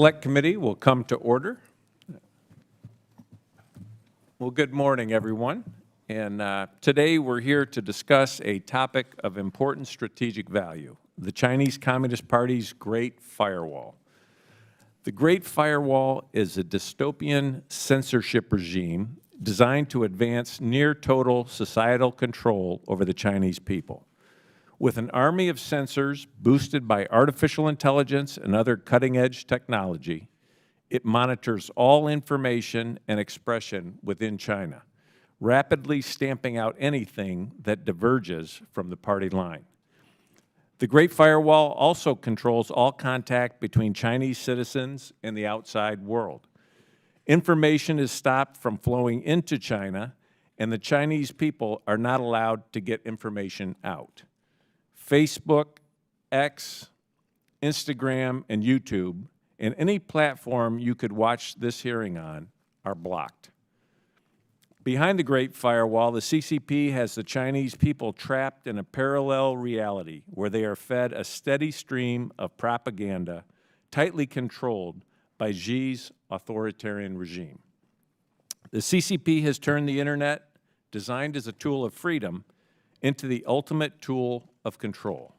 Select Committee will come to order. Well, good morning, everyone. And today we're here to discuss a topic of important strategic value, the Chinese Communist Party's Great Firewall. The Great Firewall is a dystopian censorship regime designed to advance near-total societal control over the Chinese people. With an army of censors boosted by artificial intelligence and other cutting-edge technology, it monitors all information and expression within China, rapidly stamping out anything that diverges from the party line. The Great Firewall also controls all contact between Chinese citizens and the outside world. Information is stopped from flowing into China, and the Chinese people are not allowed to get information out. Facebook, X, Instagram, and YouTube, and any platform you could watch this hearing on, are blocked. Behind the Great Firewall, the CCP has the Chinese people trapped in a parallel reality where they are fed a steady stream of propaganda tightly controlled by Xi's authoritarian regime. The CCP has turned the internet, designed as a tool of freedom, into the ultimate tool of control.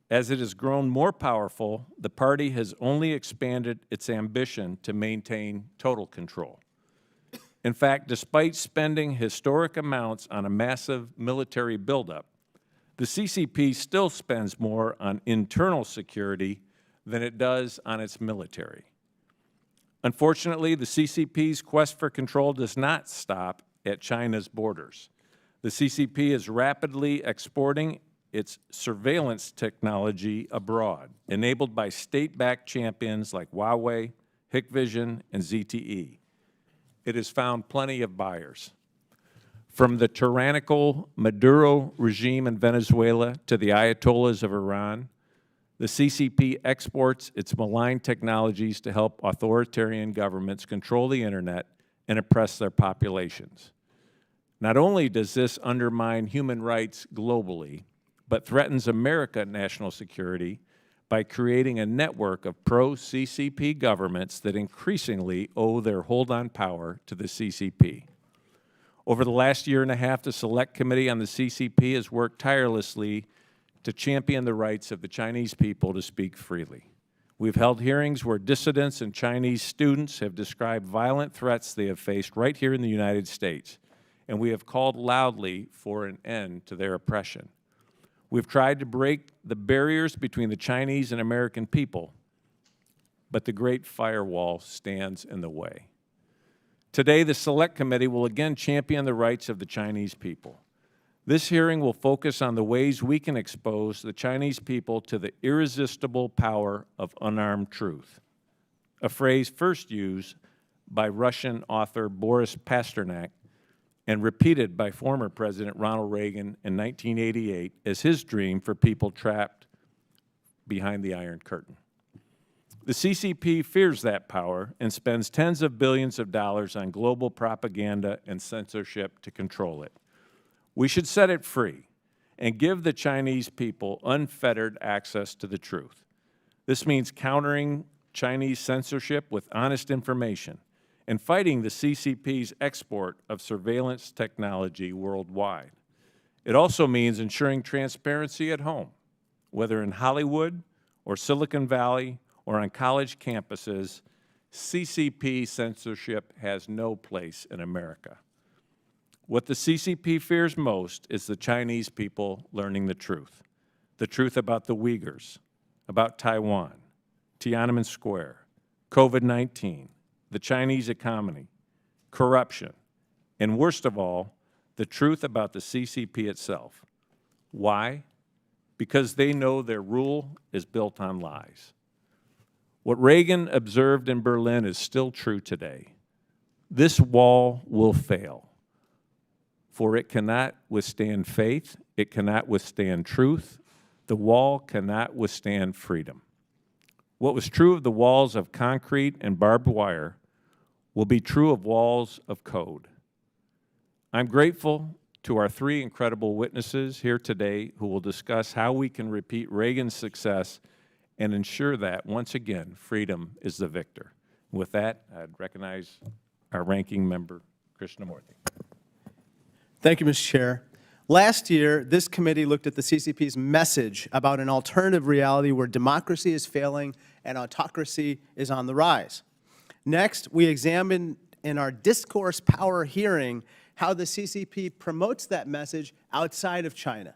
As it has grown more powerful, the party has only expanded its ambition to maintain total control. In fact, despite spending historic amounts on a massive military buildup, the CCP still spends more on internal security than it does on its military. Unfortunately, the CCP's quest for control does not stop at China's borders. The CCP is rapidly exporting its surveillance technology abroad, enabled by state-backed champions like Huawei, Hikvision, and ZTE. It has found plenty of buyers. From the tyrannical Maduro regime in Venezuela to the Ayatollahs of Iran, the CCP exports its malign technologies to help authoritarian governments control the internet and oppress their populations. Not only does this undermine human rights globally, but threatens American national security by creating a network of pro-CCP governments that increasingly owe their hold on power to the CCP. Over the last year and a half, the Select Committee on the CCP has worked tirelessly to champion the rights of the Chinese people to speak freely. We've held hearings where dissidents and Chinese students have described violent threats they have faced right here in the United States, and we have called loudly for an end to their oppression. We've tried to break the barriers between the Chinese and American people, but the Great Firewall stands in the way. Today, the Select Committee will again champion the rights of the Chinese people. This hearing will focus on the ways we can expose the Chinese people to the irresistible power of unarmed truth, a phrase first used by Russian author Boris Pasternak and repeated by former President Ronald Reagan in 1988 as his dream for people trapped behind the Iron Curtain. The CCP fears that power and spends tens of billions of dollars on global propaganda and censorship to control it. We should set it free and give the Chinese people unfettered access to the truth. This means countering Chinese censorship with honest information and fighting the CCP's export of surveillance technology worldwide. It also means ensuring transparency at home, whether in Hollywood or Silicon Valley or on college campuses. CCP censorship has no place in America. What the CCP fears most is the Chinese people learning the truth about the Uyghurs, about Taiwan, Tiananmen Square, COVID-19, the Chinese economy, corruption, and worst of all, the truth about the CCP itself. Why? Because they know their rule is built on lies. What Reagan observed in Berlin is still true today. This wall will fail, for it cannot withstand faith, it cannot withstand truth, the wall cannot withstand freedom. What was true of the walls of concrete and barbed wire will be true of walls of code. I'm grateful to our three incredible witnesses here today who will discuss how we can repeat Reagan's success and ensure that, once again, freedom is the victor. With that, I'd recognize our ranking member, Krishnamurthy. Thank you, Mr. Chair. Last year, this committee looked at the CCP's message about an alternative reality where democracy is failing and autocracy is on the rise. Next, we examined in our discourse power hearing how the CCP promotes that message outside of China.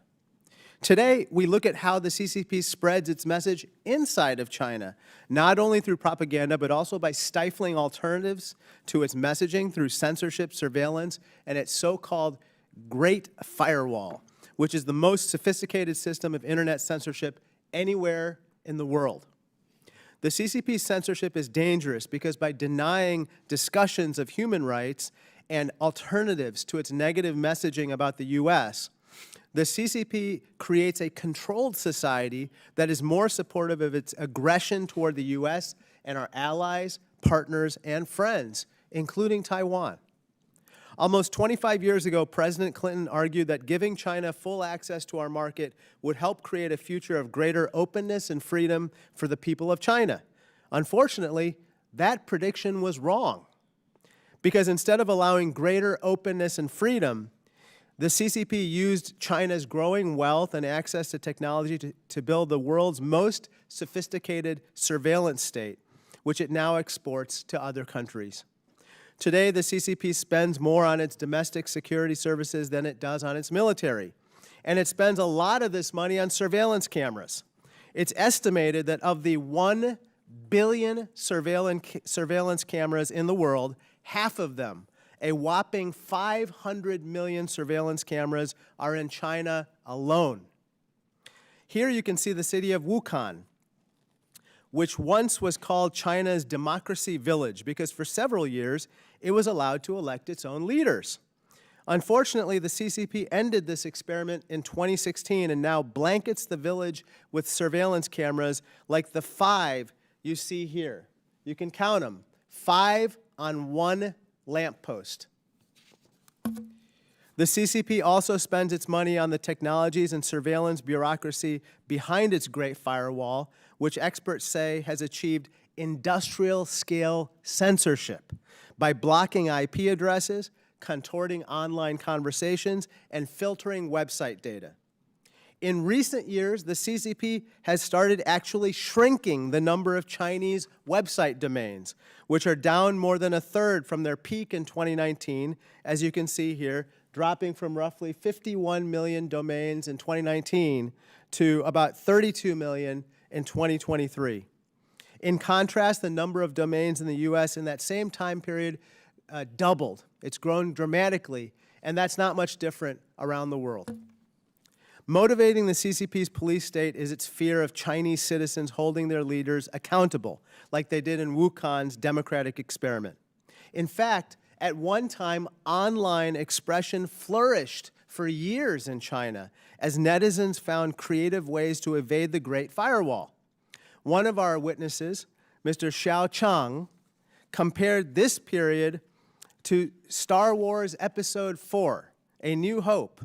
Today, we look at how the CCP spreads its message inside of China, not only through propaganda, but also by stifling alternatives to its messaging through censorship, surveillance, and its so-called Great Firewall, which is the most sophisticated system of internet censorship anywhere in the world. The CCP's censorship is dangerous because by denying discussions of human rights and alternatives to its negative messaging about the U.S., the CCP creates a controlled society that is more supportive of its aggression toward the U.S. and our allies, partners, and friends, including Taiwan. Almost 25 years ago, President Clinton argued that giving China full access to our market would help create a future of greater openness and freedom for the people of China. Unfortunately, that prediction was wrong, because instead of allowing greater openness and freedom, the CCP used China's growing wealth and access to technology to build the world's most sophisticated surveillance state, which it now exports to other countries. Today, the CCP spends more on its domestic security services than it does on its military, and it spends a lot of this money on surveillance cameras. It's estimated that of the 1 billion surveillance cameras in the world, half of them, a whopping 500 million surveillance cameras, are in China alone. Here you can see the city of Wuhan, which once was called China's democracy village because for several years it was allowed to elect its own leaders. Unfortunately, the CCP ended this experiment in 2016 and now blankets the village with surveillance cameras like the 5 you see here. You can count them, 5 on 1 lamppost. The CCP also spends its money on the technologies and surveillance bureaucracy behind its Great Firewall, which experts say has achieved industrial-scale censorship by blocking IP addresses, contorting online conversations, and filtering website data. In recent years, the CCP has started actually shrinking the number of Chinese website domains, which are down more than 1/3 from their peak in 2019, as you can see here, dropping from roughly 51 million domains in 2019 to about 32 million in 2023. In contrast, the number of domains in the U.S. in that same time period doubled. It's grown dramatically, and that's not much different around the world. Motivating the CCP's police state is its fear of Chinese citizens holding their leaders accountable, like they did in Wuhan's democratic experiment. In fact, at one time, online expression flourished for years in China as netizens found creative ways to evade the Great Firewall. One of our witnesses, Mr. Xiao Chang, compared this period to Star Wars Episode 4, A New Hope,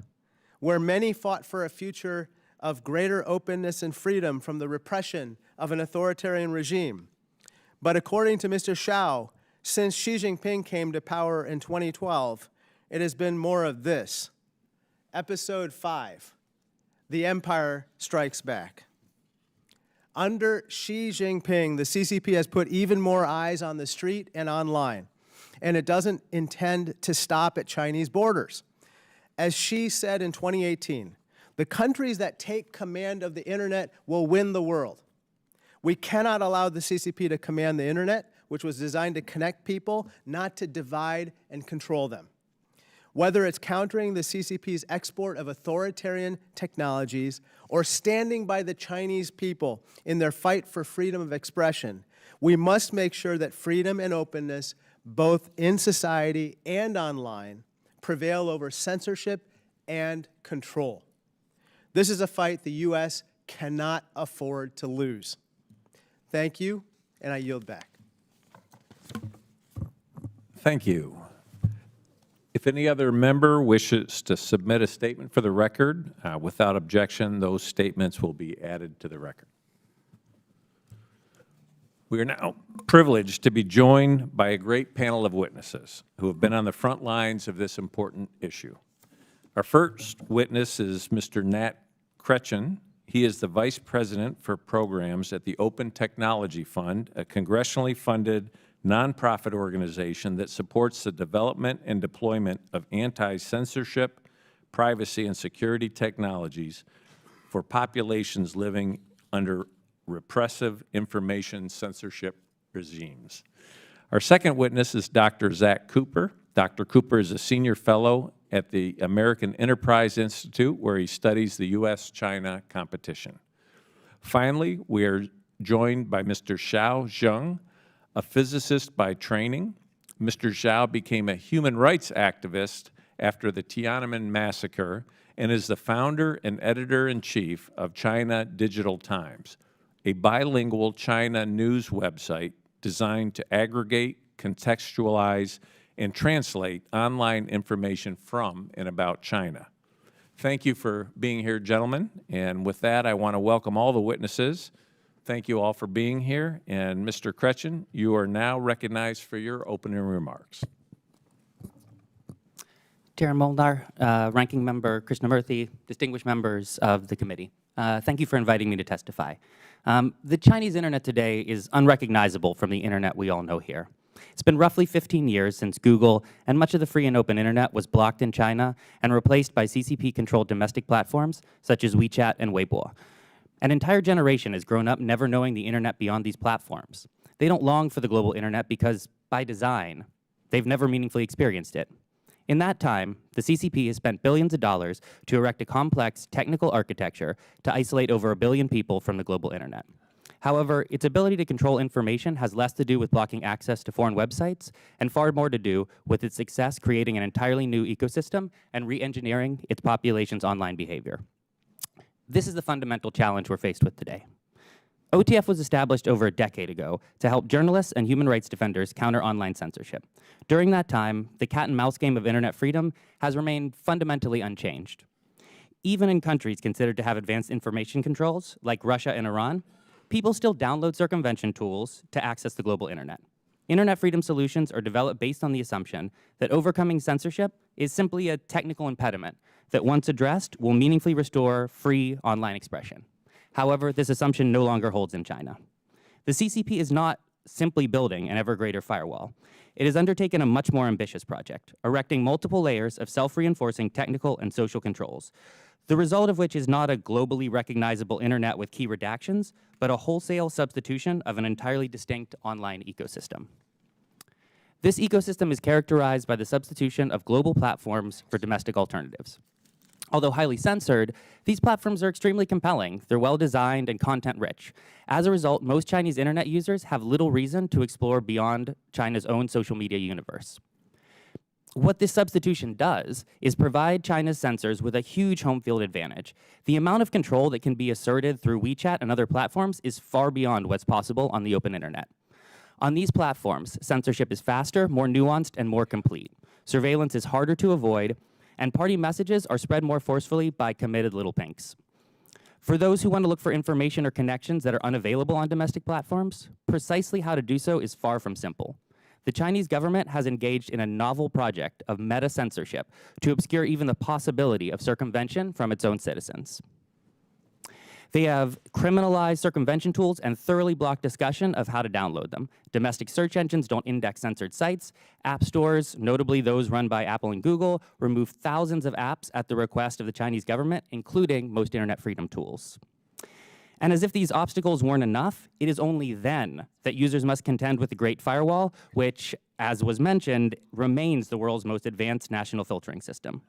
where many fought for a future of greater openness and freedom from the repression of an authoritarian regime. But according to Mr. Xiao, since Xi Jinping came to power in 2012, it has been more of this. Episode 5, The Empire Strikes Back. Under Xi Jinping, the CCP has put even more eyes on the street and online, and it doesn't intend to stop at Chinese borders. As Xi said in 2018, the countries that take command of the internet will win the world. We cannot allow the CCP to command the internet, which was designed to connect people, not to divide and control them. Whether it's countering the CCP's export of authoritarian technologies or standing by the Chinese people in their fight for freedom of expression, we must make sure that freedom and openness, both in society and online, prevail over censorship and control. This is a fight the U.S. cannot afford to lose. Thank you, and I yield back. Thank you. If any other member wishes to submit a statement for the record, without objection, those statements will be added to the record. We are now privileged to be joined by a great panel of witnesses who have been on the front lines of this important issue. Our first witness is Mr. Nat Kretchen. He is the Vice President for Programs at the Open Technology Fund, a congressionally funded nonprofit organization that supports the development and deployment of anti-censorship, privacy, and security technologies for populations living under repressive information censorship regimes. Our second witness is Dr. Zach Cooper. Dr. Cooper is a senior fellow at the American Enterprise Institute, where he studies the U.S.-China competition. Finally, we are joined by Mr. Xiao Zheng, a physicist by training. Mr. Xiao became a human rights activist after the Tiananmen massacre and is the founder and editor-in-chief of China Digital Times, a bilingual China news website designed to aggregate, contextualize, and translate online information from and about China. Thank you for being here, gentlemen. And with that, I want to welcome all the witnesses. Thank you all for being here. And Mr. Kretchen, you are now recognized for your opening remarks. Chair Molnar, Ranking Member Krishnamurthy, distinguished members of the committee, thank you for inviting me to testify. The Chinese internet today is unrecognizable from the internet we all know here. It's been roughly 15 years since Google and much of the free and open internet was blocked in China and replaced by CCP-controlled domestic platforms such as WeChat and Weibo. An entire generation has grown up never knowing the internet beyond these platforms. They don't long for the global internet because, by design, they've never meaningfully experienced it. In that time, the CCP has spent billions of dollars to erect a complex technical architecture to isolate over 1 billion people from the global internet. However, its ability to control information has less to do with blocking access to foreign websites and far more to do with its success creating an entirely new ecosystem and re-engineering its population's online behavior. This is the fundamental challenge we're faced with today. OTF was established over a decade ago to help journalists and human rights defenders counter online censorship. During that time, the cat and mouse game of internet freedom has remained fundamentally unchanged. Even in countries considered to have advanced information controls, like Russia and Iran, people still download circumvention tools to access the global internet. Internet freedom solutions are developed based on the assumption that overcoming censorship is simply a technical impediment that, once addressed, will meaningfully restore free online expression. However, this assumption no longer holds in China. The CCP is not simply building an ever greater firewall. It has undertaken a much more ambitious project, erecting multiple layers of self-reinforcing technical and social controls, the result of which is not a globally recognizable internet with key redactions, but a wholesale substitution of an entirely distinct online ecosystem. This ecosystem is characterized by the substitution of global platforms for domestic alternatives. Although highly censored, these platforms are extremely compelling. They're well-designed and content-rich. As a result, most Chinese internet users have little reason to explore beyond China's own social media universe. What this substitution does is provide China's censors with a huge home field advantage. The amount of control that can be asserted through WeChat and other platforms is far beyond what's possible on the open internet. On these platforms, censorship is faster, more nuanced, and more complete. Surveillance is harder to avoid, and party messages are spread more forcefully by committed little pinks. For those who want to look for information or connections that are unavailable on domestic platforms, precisely how to do so is far from simple. The Chinese government has engaged in a novel project of meta-censorship to obscure even the possibility of circumvention from its own citizens. They have criminalized circumvention tools and thoroughly blocked discussion of how to download them. Domestic search engines don't index censored sites. App stores, notably those run by Apple and Google, remove thousands of apps at the request of the Chinese government, including most internet freedom tools. And as if these obstacles weren't enough, it is only then that users must contend with the Great Firewall, which, as was mentioned, remains the world's most advanced national filtering system.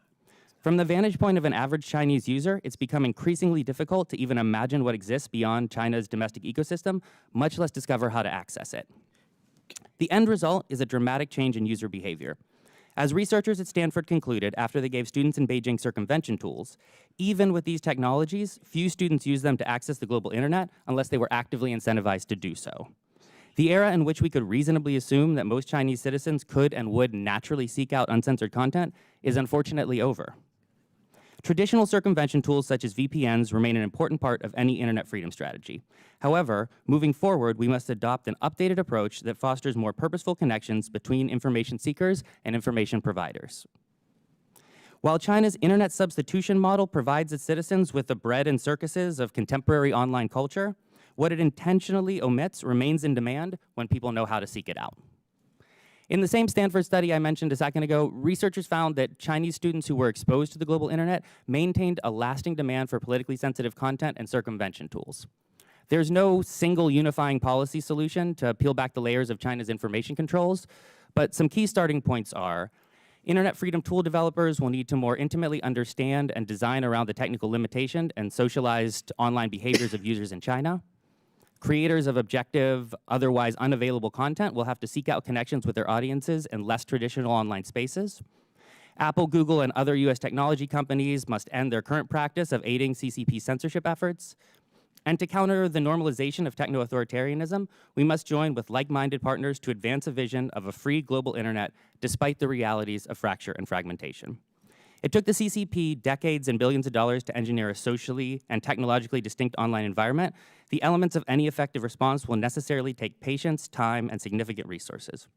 From the vantage point of an average Chinese user, it's become increasingly difficult to even imagine what exists beyond China's domestic ecosystem, much less discover how to access it. The end result is a dramatic change in user behavior. As researchers at Stanford concluded after they gave students in Beijing circumvention tools, even with these technologies, few students use them to access the global internet unless they were actively incentivized to do so. The era in which we could reasonably assume that most Chinese citizens could and would naturally seek out uncensored content is unfortunately over. Traditional circumvention tools such as VPNs remain an important part of any internet freedom strategy. However, moving forward, we must adopt an updated approach that fosters more purposeful connections between information seekers and information providers. While China's internet substitution model provides its citizens with the bread and circuses of contemporary online culture, what it intentionally omits remains in demand when people know how to seek it out. In the same Stanford study I mentioned a second ago, researchers found that Chinese students who were exposed to the global internet maintained a lasting demand for politically sensitive content and circumvention tools. There's no single unifying policy solution to peel back the layers of China's information controls, but some key starting points are: internet freedom tool developers will need to more intimately understand and design around the technical limitation and socialized online behaviors of users in China. Creators of objective, otherwise unavailable content will have to seek out connections with their audiences in less traditional online spaces. Apple, Google, and other US technology companies must end their current practice of aiding CCP censorship efforts. And to counter the normalization of techno-authoritarianism, we must join with like-minded partners to advance a vision of a free global internet despite the realities of fracture and fragmentation. It took the CCP decades and billions of dollars to engineer a socially and technologically distinct online environment. The elements of any effective response will necessarily take patience, time, and significant resources.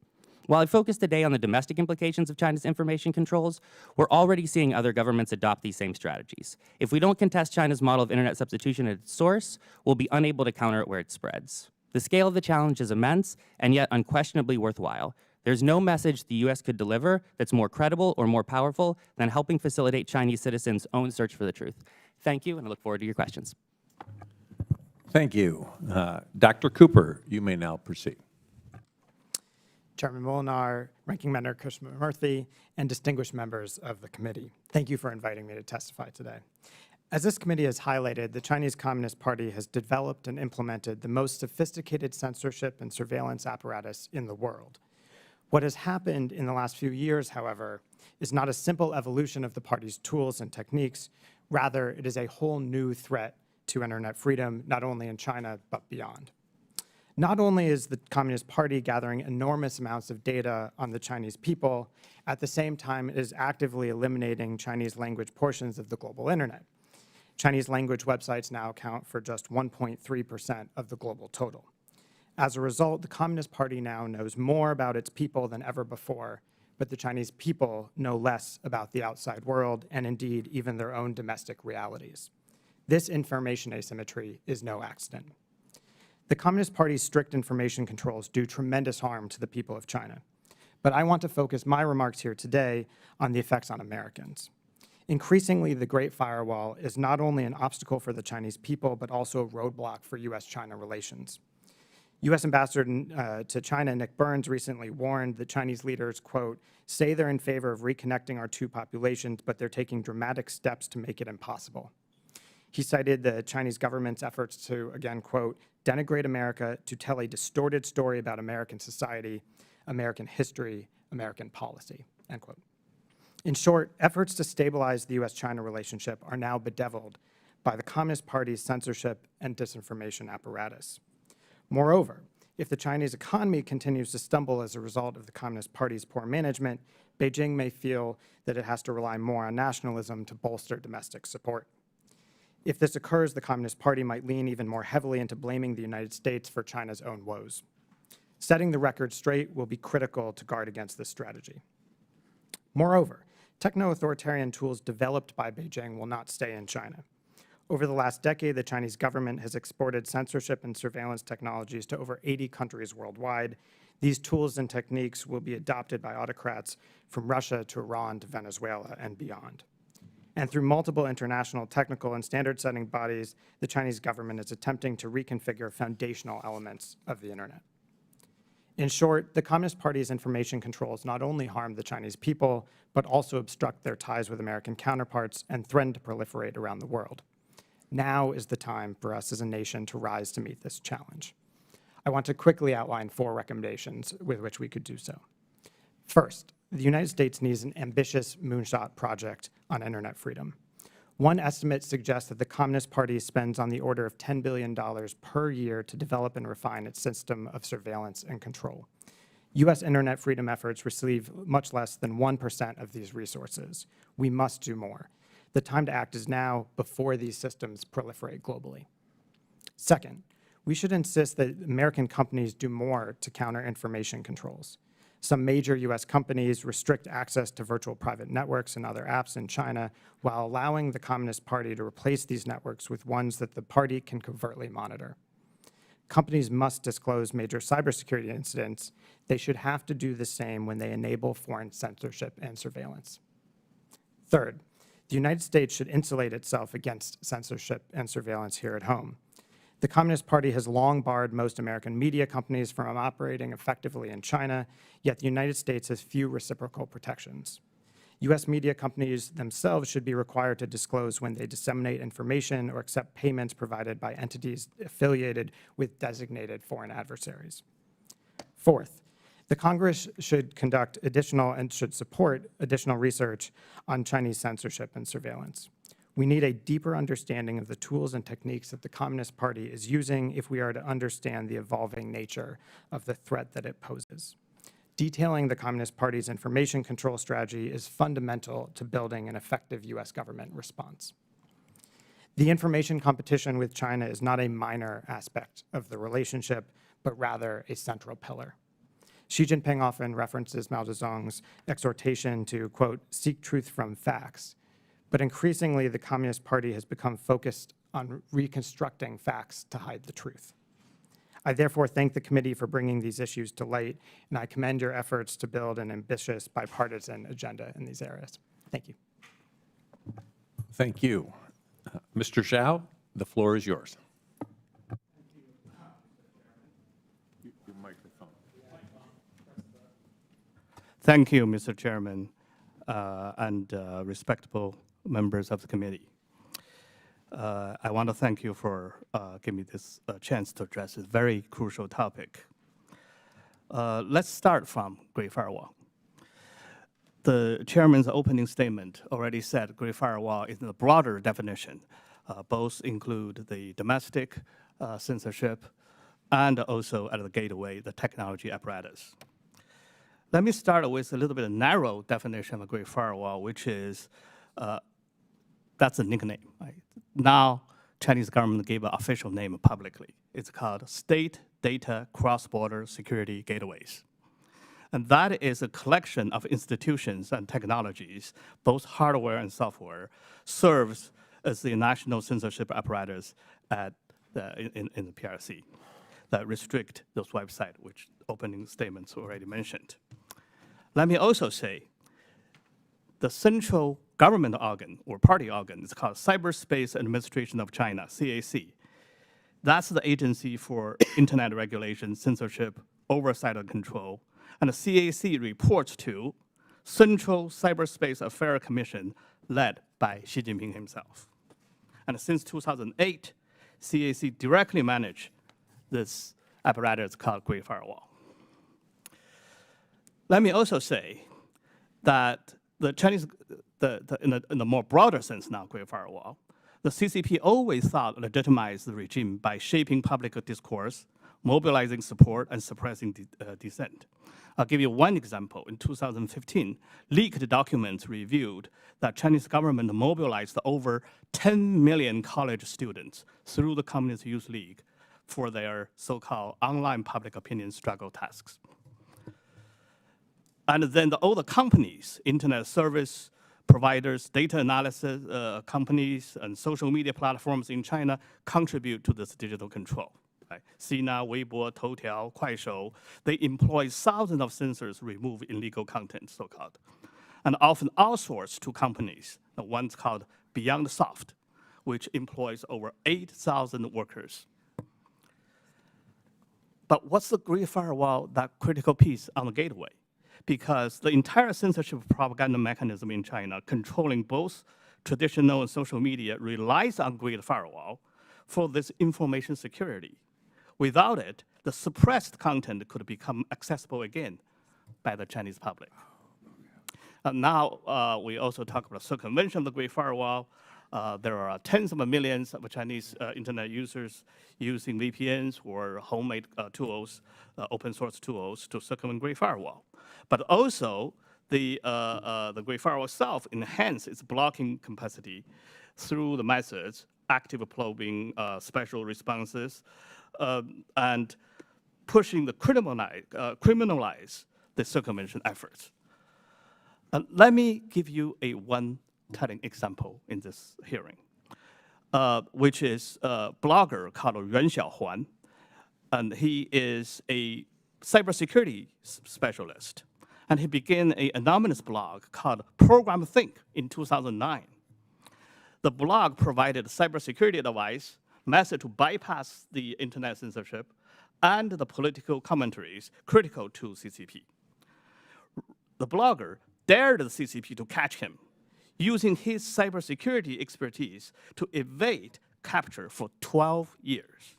While I focus today on the domestic implications of China's information controls, we're already seeing other governments adopt these same strategies. If we don't contest China's model of internet substitution at its source, we'll be unable to counter it where it spreads. The scale of the challenge is immense and yet unquestionably worthwhile. There's no message the US could deliver that's more credible or more powerful than helping facilitate Chinese citizens' own search for the truth. Thank you, and I look forward to your questions. Thank you. Dr. Cooper, you may now proceed. Chairman Molinar, Ranking Member Krishnamurthy, and distinguished members of the committee. Thank you for inviting me to testify today. As this committee has highlighted, the Chinese Communist Party has developed and implemented the most sophisticated censorship and surveillance apparatus in the world. What has happened in the last few years, however, is not a simple evolution of the party's tools and techniques. Rather, it is a whole new threat to internet freedom, not only in China, but beyond. Not only is the Communist Party gathering enormous amounts of data on the Chinese people, at the same time it is actively eliminating Chinese language portions of the global internet. Chinese language websites now account for just 1.3% of the global total. As a result, the Communist Party now knows more about its people than ever before, but the Chinese people know less about the outside world and indeed even their own domestic realities. This information asymmetry is no accident. The Communist Party's strict information controls do tremendous harm to the people of China, but I want to focus my remarks here today on the effects on Americans. Increasingly, the Great Firewall is not only an obstacle for the Chinese people, but also a roadblock for US-China relations. U.S. Ambassador to China Nick Burns recently warned that Chinese leaders, quote, say they're in favor of reconnecting our two populations, but they're taking dramatic steps to make it impossible. He cited the Chinese government's efforts to, again, quote, denigrate America, to tell a distorted story about American society, American history, American policy, end quote. In short, efforts to stabilize the U.S.-China relationship are now bedeviled by the Communist Party's censorship and disinformation apparatus. Moreover, if the Chinese economy continues to stumble as a result of the Communist Party's poor management, Beijing may feel that it has to rely more on nationalism to bolster domestic support. If this occurs, the Communist Party might lean even more heavily into blaming the United States for China's own woes. Setting the record straight will be critical to guard against this strategy. Moreover, techno-authoritarian tools developed by Beijing will not stay in China. Over the last decade, the Chinese government has exported censorship and surveillance technologies to over 80 countries worldwide. These tools and techniques will be adopted by autocrats from Russia to Iran to Venezuela and beyond. And through multiple international technical and standard-setting bodies, the Chinese government is attempting to reconfigure foundational elements of the internet. In short, the Communist Party's information controls not only harm the Chinese people, but also obstruct their ties with American counterparts and threaten to proliferate around the world. Now is the time for us as a nation to rise to meet this challenge. I want to quickly outline 4 recommendations with which we could do so. First, the United States needs an ambitious moonshot project on internet freedom. One estimate suggests that the Communist Party spends on the order of $10 billion per year to develop and refine its system of surveillance and control. U.S. internet freedom efforts receive much less than 1% of these resources. We must do more. The time to act is now, before these systems proliferate globally. Second, we should insist that American companies do more to counter information controls. Some major US companies restrict access to virtual private networks and other apps in China while allowing the Communist Party to replace these networks with ones that the party can covertly monitor. Companies must disclose major cybersecurity incidents. They should have to do the same when they enable foreign censorship and surveillance. Third, the United States should insulate itself against censorship and surveillance here at home. The Communist Party has long barred most American media companies from operating effectively in China, yet the United States has few reciprocal protections. US media companies themselves should be required to disclose when they disseminate information or accept payments provided by entities affiliated with designated foreign adversaries. Fourth, the Congress should conduct additional and should support additional research on Chinese censorship and surveillance. We need a deeper understanding of the tools and techniques that the Communist Party is using if we are to understand the evolving nature of the threat that it poses. Detailing the Communist Party's information control strategy is fundamental to building an effective US government response. The information competition with China is not a minor aspect of the relationship, but rather a central pillar. Xi Jinping often references Mao Zedong's exhortation to, quote, seek truth from facts. But increasingly, the Communist Party has become focused on reconstructing facts to hide the truth. I therefore thank the committee for bringing these issues to light, and I commend your efforts to build an ambitious bipartisan agenda in these areas. Thank you. Thank you. Mr. Zhao, the floor is yours. Your microphone. Thank you, Mr. Chairman, and respectable members of the committee. I want to thank you for giving me this chance to address this very crucial topic. Let's start from Great Firewall. The chairman's opening statement already said Great Firewall is a broader definition. Both include the domestic censorship and also at the gateway, the technology apparatus. Let me start with a little bit of narrow definition of Great Firewall, which is that's a nickname. Right? Now, Chinese government gave an official name publicly. It's called State Data Cross-Border Security Gateways. And that is a collection of institutions and technologies, both hardware and software, serves as the national censorship apparatus in the PRC that restrict those websites, which opening statements already mentioned. Let me also say, the central government organ or party organ is called Cyberspace Administration of China, CAC. That's the agency for internet regulation, censorship, oversight and control. And the CAC reports to Central Cyberspace Affairs Commission led by Xi Jinping himself. And since 2008, CAC directly managed this apparatus called Great Firewall. Let me also say that the Chinese, in the more broader sense now, Great Firewall, the CCP always thought legitimized the regime by shaping public discourse, mobilizing support, and suppressing dissent. I'll give you one example. In 2015, leaked documents revealed that Chinese government mobilized over 10 million college students through the Communist Youth League for their so-called online public opinion struggle tasks. And then all the companies, internet service providers, data analysis companies, and social media platforms in China contribute to this digital control. Right? Sina, Weibo, Toutiao, Kuaishou, they employ thousands of censors to remove illegal content, so-called, and often outsource to companies. One's called Beyond Soft, which employs over 8,000 workers. But what's the Great Firewall, that critical piece on the gateway? Because the entire censorship propaganda mechanism in China, controlling both traditional and social media, relies on Great Firewall for this information security. Without it, the suppressed content could become accessible again by the Chinese public. Now, we also talk about circumvention of the Great Firewall. There are tens of millions of Chinese internet users using VPNs or homemade tools, open source tools to circumvent Great Firewall. But also, the Great Firewall itself enhance its blocking capacity through the methods, active probing, special responses, and pushing the criminalize the circumvention efforts. Let me give you one telling example in this hearing, which is a blogger called Yuan Xiaohuan, and he is a cybersecurity specialist. And he began an anonymous blog called Program Think in 2009. The blog provided cybersecurity advice, method to bypass the internet censorship, and the political commentaries critical to CCP. The blogger dared the CCP to catch him, using his cybersecurity expertise to evade capture for 12 years.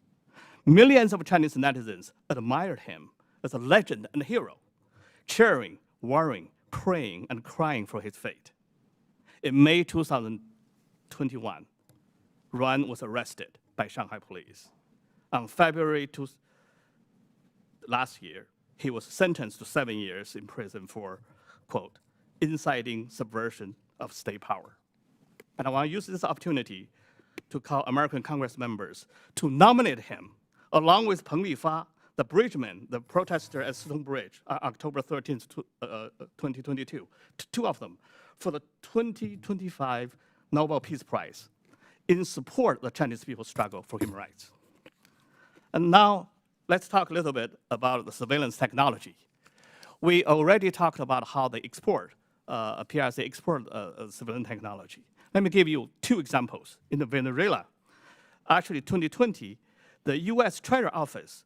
Millions of Chinese netizens admired him as a legend and hero, cheering, worrying, praying, and crying for his fate. In May 2021, Yuan was arrested by Shanghai police. On February last year, he was sentenced to 7 years in prison for, quote, inciting subversion of state power. And I want to use this opportunity to call American Congress members to nominate him, along with Peng Lifa, the bridgeman, the protester at Stone Bridge, October 13th, 2022, two of them, for the 2025 Nobel Peace Prize in support of the Chinese people's struggle for human rights. And now, let's talk a little bit about the surveillance technology. We already talked about how they export, PRC export surveillance technology. Let me give you 2 examples. In Venezuela, actually 2020, the US Treasury Office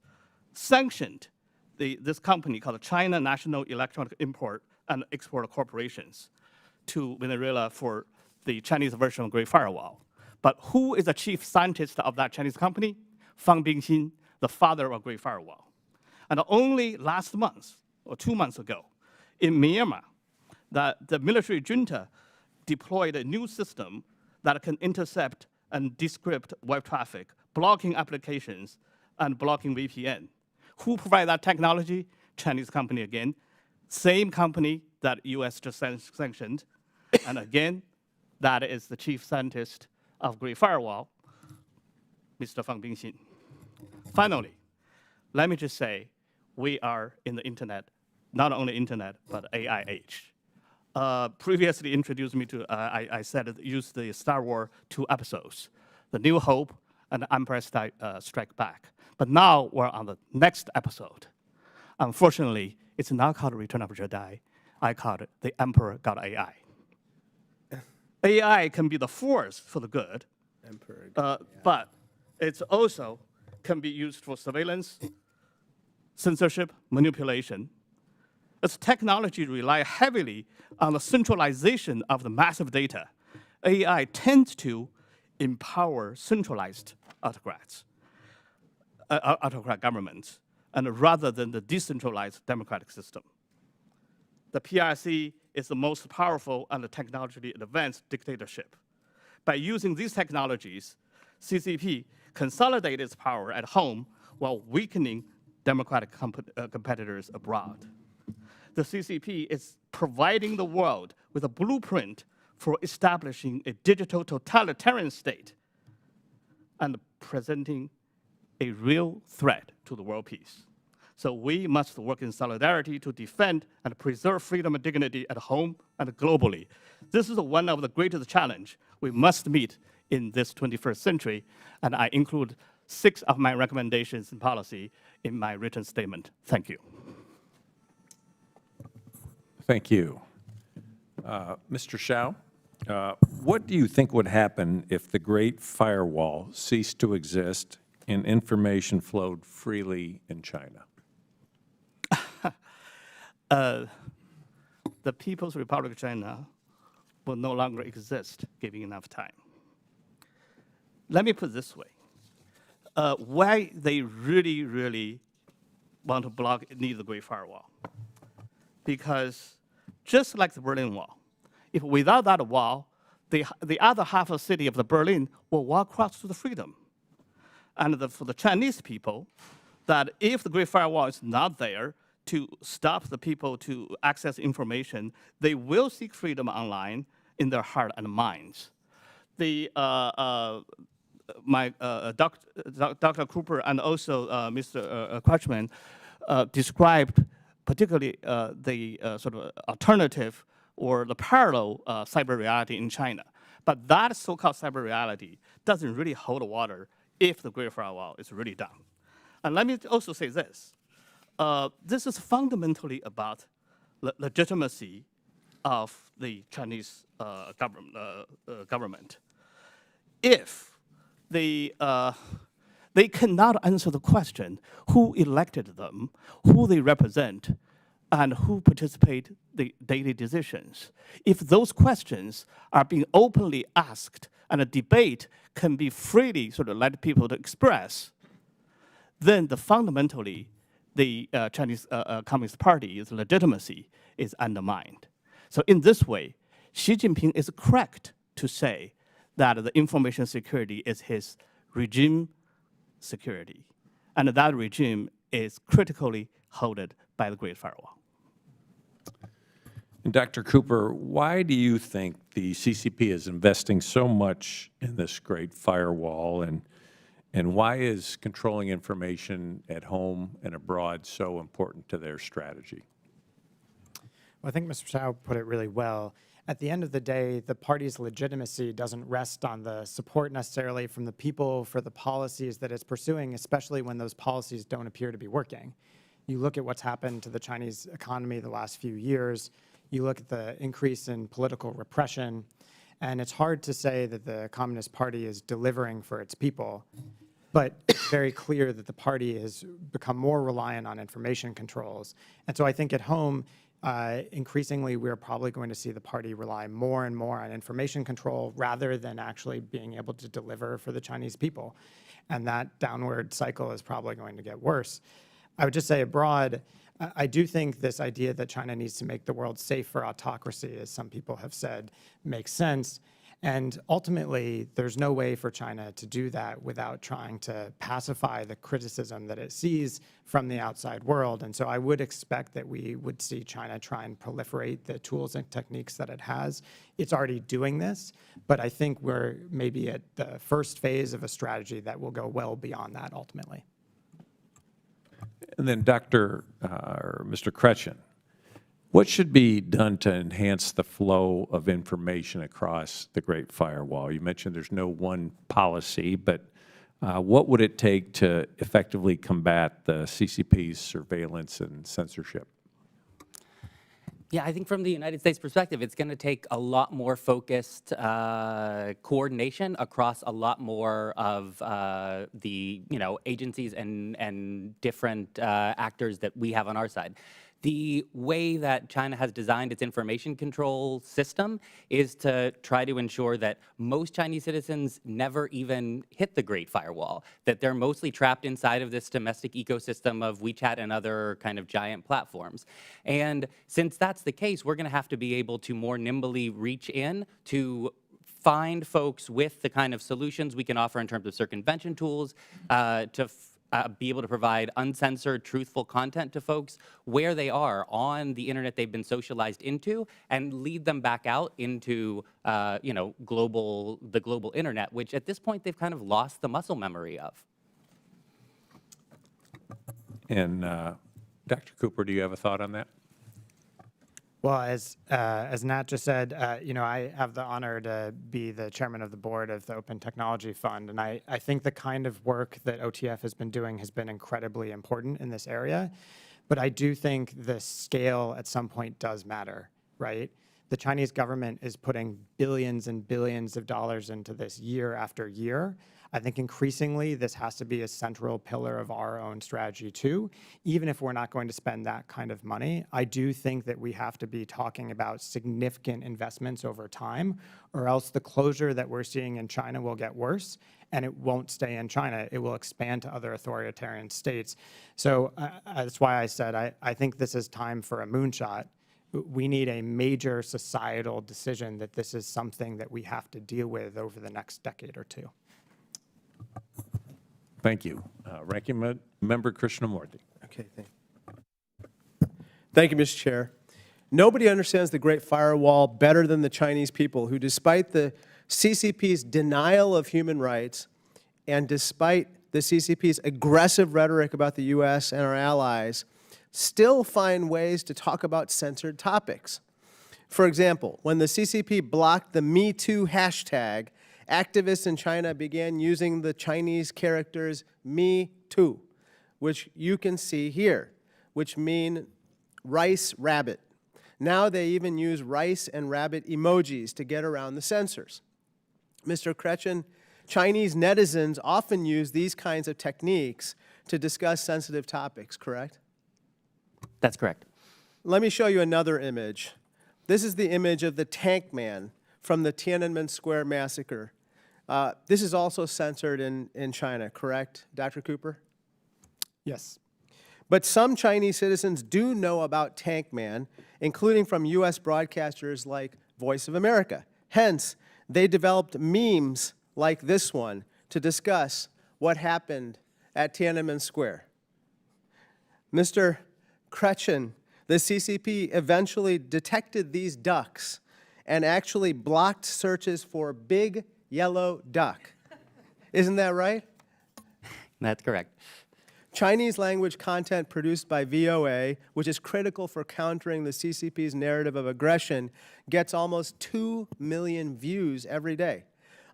sanctioned this company called China National Electronic Import and Export Corporations to Venezuela for the Chinese version of Great Firewall. But who is the chief scientist of that Chinese company? Fang Bingxin, the father of Great Firewall. And only last month, or 2 months ago, in Myanmar, the military junta deployed a new system that can intercept and decrypt web traffic, blocking applications, and blocking VPN. Who provided that technology? Chinese company again. Same company that US just sanctioned. And again, that is the chief scientist of Great Firewall, Mr. Fang Bingxin. Finally, let me just say, we are in the internet, not only internet, but AI age. Previously introduced me to, I said, use the Star Wars 2 episodes, The New Hope and The Empire Strike Back. But now we're on the next episode. Unfortunately, it's not called Return of the Jedi. I called it The Emperor Got AI. AI can be the force for the good, but it's also can be used for surveillance, censorship, manipulation. As technology relies heavily on the centralization of the massive data, AI tends to empower centralized autocrat governments, and rather than the decentralized democratic system. The PRC is the most powerful and technologically advanced dictatorship. By using these technologies, CCP consolidates its power at home while weakening democratic competitors abroad. The CCP is providing the world with a blueprint for establishing a digital totalitarian state and presenting a real threat to the world peace. So we must work in solidarity to defend and preserve freedom and dignity at home and globally. This is one of the greatest challenges we must meet in this 21st century, and I include 6 of my recommendations and policy in my written statement. Thank you. Thank you. Mr. Shao, what do you think would happen if the Great Firewall ceased to exist and information flowed freely in China? The People's Republic of China will no longer exist, given enough time. Let me put it this way. Why they really, really want to need the Great Firewall? Because just like the Berlin Wall, if without that wall, the other half of the city of the Berlin will walk across to the freedom. And for the Chinese people, that if the Great Firewall is not there to stop the people to access information, they will seek freedom online in their heart and minds. The Dr. Cooper and also Mr. Crutchman described particularly the sort of alternative or the parallel cyber reality in China. But that so-called cyber reality doesn't really hold water if the Great Firewall is really done. And let me also say this. This is fundamentally about legitimacy of the Chinese government. If they cannot answer the question who elected them, who they represent, and who participate the daily decisions. If those questions are being openly asked and a debate can be freely sort of let people to express, then fundamentally the Chinese Communist Party's legitimacy is undermined. So in this way, Xi Jinping is correct to say that the information security is his regime security. And that regime is critically held by the Great Firewall. And Dr. Cooper, why do you think the CCP is investing so much in this great firewall, and why is controlling information at home and abroad so important to their strategy? Well, I think Mr. Chow put it really well. At the end of the day, the party's legitimacy doesn't rest on the support necessarily from the people for the policies that it's pursuing, especially when those policies don't appear to be working. You look at what's happened to the Chinese economy the last few years, you look at the increase in political repression, and it's hard to say that the Communist Party is delivering for its people, but it's very clear that the party has become more reliant on information controls. And so I think at home, increasingly, we're probably going to see the party rely more and more on information control rather than actually being able to deliver for the Chinese people. And that downward cycle is probably going to get worse. I would just say abroad, I do think this idea that China needs to make the world safe for autocracy, as some people have said, makes sense. And ultimately, there's no way for China to do that without trying to pacify the criticism that it sees from the outside world. And so I would expect that we would see China try and proliferate the tools and techniques that it has. It's already doing this, but I think we're maybe at the first phase of a strategy that will go well beyond that ultimately. And then Mr. Crutchman, what should be done to enhance the flow of information across the Great Firewall? You mentioned there's no one policy, but what would it take to effectively combat the CCP's surveillance and censorship? Yeah, I think from the United States perspective, it's going to take a lot more focused coordination across a lot more of the agencies and different actors that we have on our side. The way that China has designed its information control system is to try to ensure that most Chinese citizens never even hit the Great Firewall, that they're mostly trapped inside of this domestic ecosystem of WeChat and other kind of giant platforms. And since that's the case, we're going to have to be able to more nimbly reach in to find folks with the kind of solutions we can offer in terms of circumvention tools, to be able to provide uncensored, truthful content to folks where they are on the internet they've been socialized into, and lead them back out into, the global internet, which at this point they've kind of lost the muscle memory of. And Dr. Cooper, do you have a thought on that? Well, as Nat just said, I have the honor to be the chairman of the board of the Open Technology Fund, and I think the kind of work that OTF has been doing has been incredibly important in this area. But I do think the scale at some point does matter, right? The Chinese government is putting billions and billions of dollars into this year after year. I think increasingly this has to be a central pillar of our own strategy too. Even if we're not going to spend that kind of money, I do think that we have to be talking about significant investments over time, or else the closure that we're seeing in China will get worse, and it won't stay in China. It will expand to other authoritarian states. So that's why I said I think this is time for a moonshot. We need a major societal decision that this is something that we have to deal with over the next decade or two. Thank you. Ranking Member Krishnamurthy. Okay, thank you. Thank you, Mr. Chair. Nobody understands the Great Firewall better than the Chinese people, who, despite the CCP's denial of human rights and despite the CCP's aggressive rhetoric about the U.S. and our allies, still find ways to talk about censored topics. For example, when the CCP blocked the Me Too hashtag, activists in China began using the Chinese characters Me Too, which you can see here, which mean rice rabbit. Now they even use rice and rabbit emojis to get around the censors. Mr. Kretchen, Chinese netizens often use these kinds of techniques to discuss sensitive topics, correct? That's correct. Let me show you another image. This is the image of the tank man from the Tiananmen Square massacre. This is also censored in China, correct, Dr. Cooper? Yes. But some Chinese citizens do know about Tank Man, including from U.S. broadcasters like Voice of America. Hence, they developed memes like this one to discuss what happened at Tiananmen Square. Mr. Kretchen, the CCP eventually detected these ducks and actually blocked searches for big yellow duck. Isn't that right? That's correct. Chinese language content produced by VOA, which is critical for countering the CCP's narrative of aggression, gets almost 2 million views every day.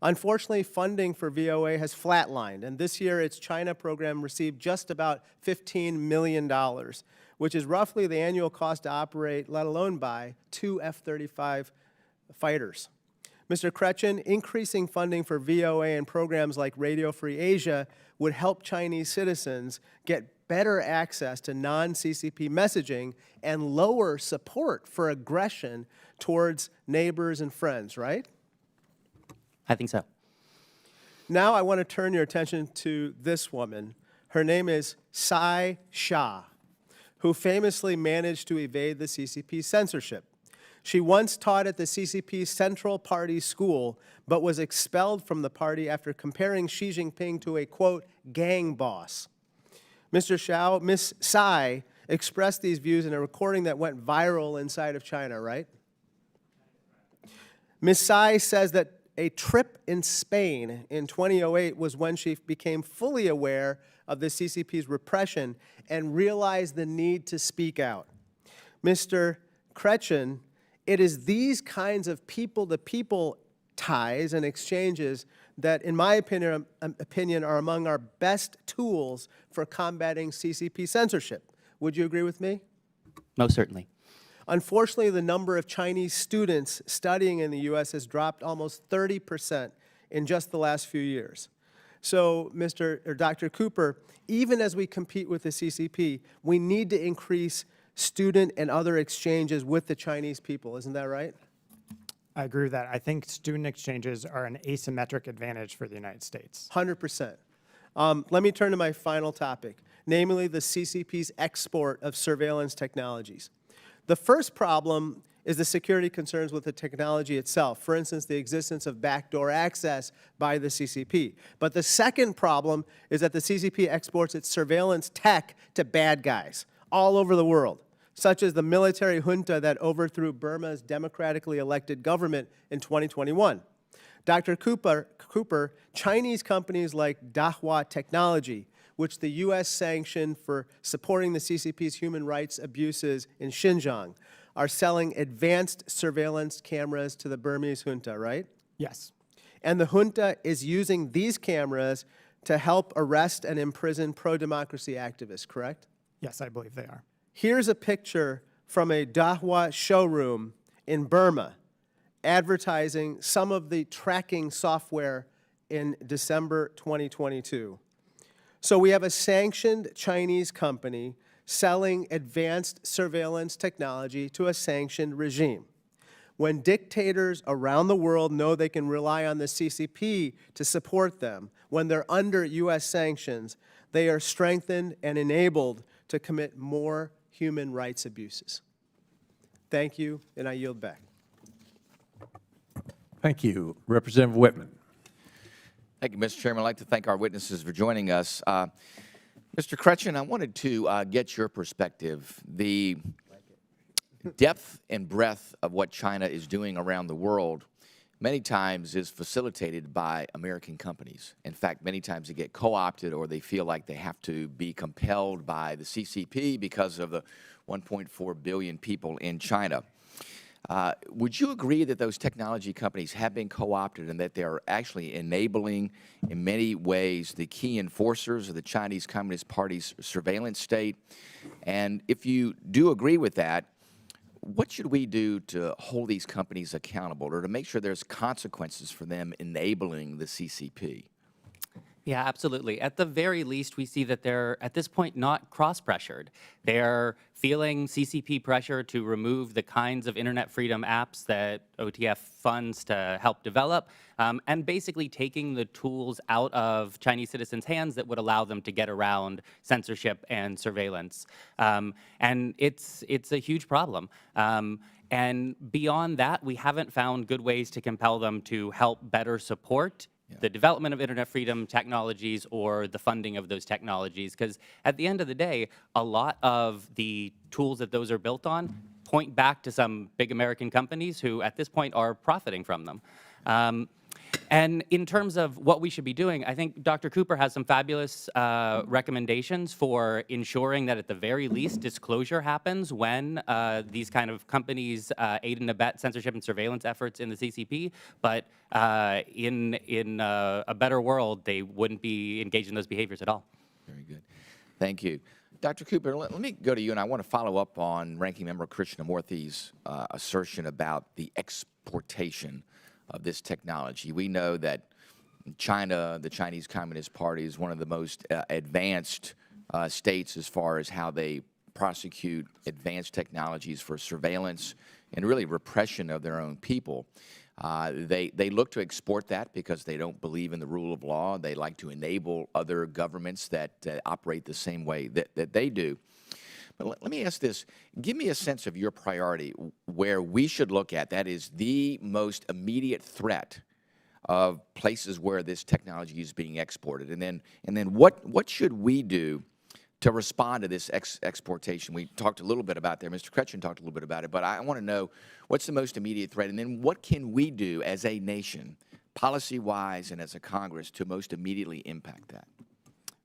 Unfortunately, funding for VOA has flatlined, and this year its China program received just about $15 million, which is roughly the annual cost to operate, let alone buy, 2 F-35 fighters. Mr. Kretchen, increasing funding for VOA and programs like Radio Free Asia would help Chinese citizens get better access to non-CCP messaging and lower support for aggression towards neighbors and friends, right? I think so. Now I want to turn your attention to this woman. Her name is Tsai Shah, who famously managed to evade the CCP censorship. She once taught at the CCP Central Party School, but was expelled from the party after comparing Xi Jinping to a, quote, gang boss. Ms. Tsai expressed these views in a recording that went viral inside of China, right? Ms. Tsai says that a trip in Spain in 2008 was when she became fully aware of the CCP's repression and realized the need to speak out. Mr. Kretchen, it is these kinds of people-to-people ties and exchanges that, in my opinion, are among our best tools for combating CCP censorship. Would you agree with me? Most certainly. Unfortunately, the number of Chinese students studying in the U.S. has dropped almost 30% in just the last few years. So, Dr. Cooper, even as we compete with the CCP, we need to increase student and other exchanges with the Chinese people. Isn't that right? I agree with that. I think student exchanges are an asymmetric advantage for the United States. 100%. Let me turn to my final topic, namely the CCP's export of surveillance technologies. The first problem is the security concerns with the technology itself, for instance, the existence of backdoor access by the CCP. But the second problem is that the CCP exports its surveillance tech to bad guys all over the world, such as the military junta that overthrew Burma's democratically elected government in 2021. Dr. Cooper, Chinese companies like Dahua Technology, which the U.S. sanctioned for supporting the CCP's human rights abuses in Xinjiang, are selling advanced surveillance cameras to the Burmese junta, right? Yes. And the junta is using these cameras to help arrest and imprison pro-democracy activists, correct? Yes, I believe they are. Here's a picture from a Dahua showroom in Burma advertising some of the tracking software in December 2022. So we have a sanctioned Chinese company selling advanced surveillance technology to a sanctioned regime. When dictators around the world know they can rely on the CCP to support them, when they're under U.S. sanctions, they are strengthened and enabled to commit more human rights abuses. Thank you, and I yield back. Thank you. Representative Whitman. Thank you, Mr. Chairman. I'd like to thank our witnesses for joining us. Mr. Kretchen, I wanted to get your perspective. The depth and breadth of what China is doing around the world many times is facilitated by American companies. In fact, many times they get co-opted or they feel like they have to be compelled by the CCP because of the 1.4 billion people in China. Would you agree that those technology companies have been co-opted and that they are actually enabling, in many ways, the key enforcers of the Chinese Communist Party's surveillance state? And if you do agree with that, what should we do to hold these companies accountable or to make sure there's consequences for them enabling the CCP? Yeah, absolutely. At the very least, we see that they're, at this point, not cross-pressured. They're feeling CCP pressure to remove the kinds of internet freedom apps that OTF funds to help develop, and basically taking the tools out of Chinese citizens' hands that would allow them to get around censorship and surveillance. And it's a huge problem. And beyond that, we haven't found good ways to compel them to help better support the development of internet freedom technologies or the funding of those technologies, because at the end of the day, a lot of the tools that those are built on point back to some big American companies who at this point are profiting from them. And in terms of what we should be doing, I think Dr. Cooper has some fabulous recommendations for ensuring that at the very least disclosure happens when these kind of companies aid and abet censorship and surveillance efforts in the CCP, but in a better world, they wouldn't be engaged in those behaviors at all. Very good. Thank you. Dr. Cooper, let me go to you, and I want to follow up on Ranking Member Krishnamurthy's assertion about the exportation of this technology. We know that China, the Chinese Communist Party, is one of the most advanced states as far as how they prosecute advanced technologies for surveillance and really repression of their own people. They look to export that because they don't believe in the rule of law. They like to enable other governments that operate the same way that they do. But let me ask this. Give me a sense of your priority where we should look at. That is the most immediate threat of places where this technology is being exported. And then what should we do to respond to this exportation? We talked a little bit about there. Mr. Kretchen talked a little bit about it. But I want to know what's the most immediate threat. And then what can we do as a nation, policy-wise and as a Congress, to most immediately impact that?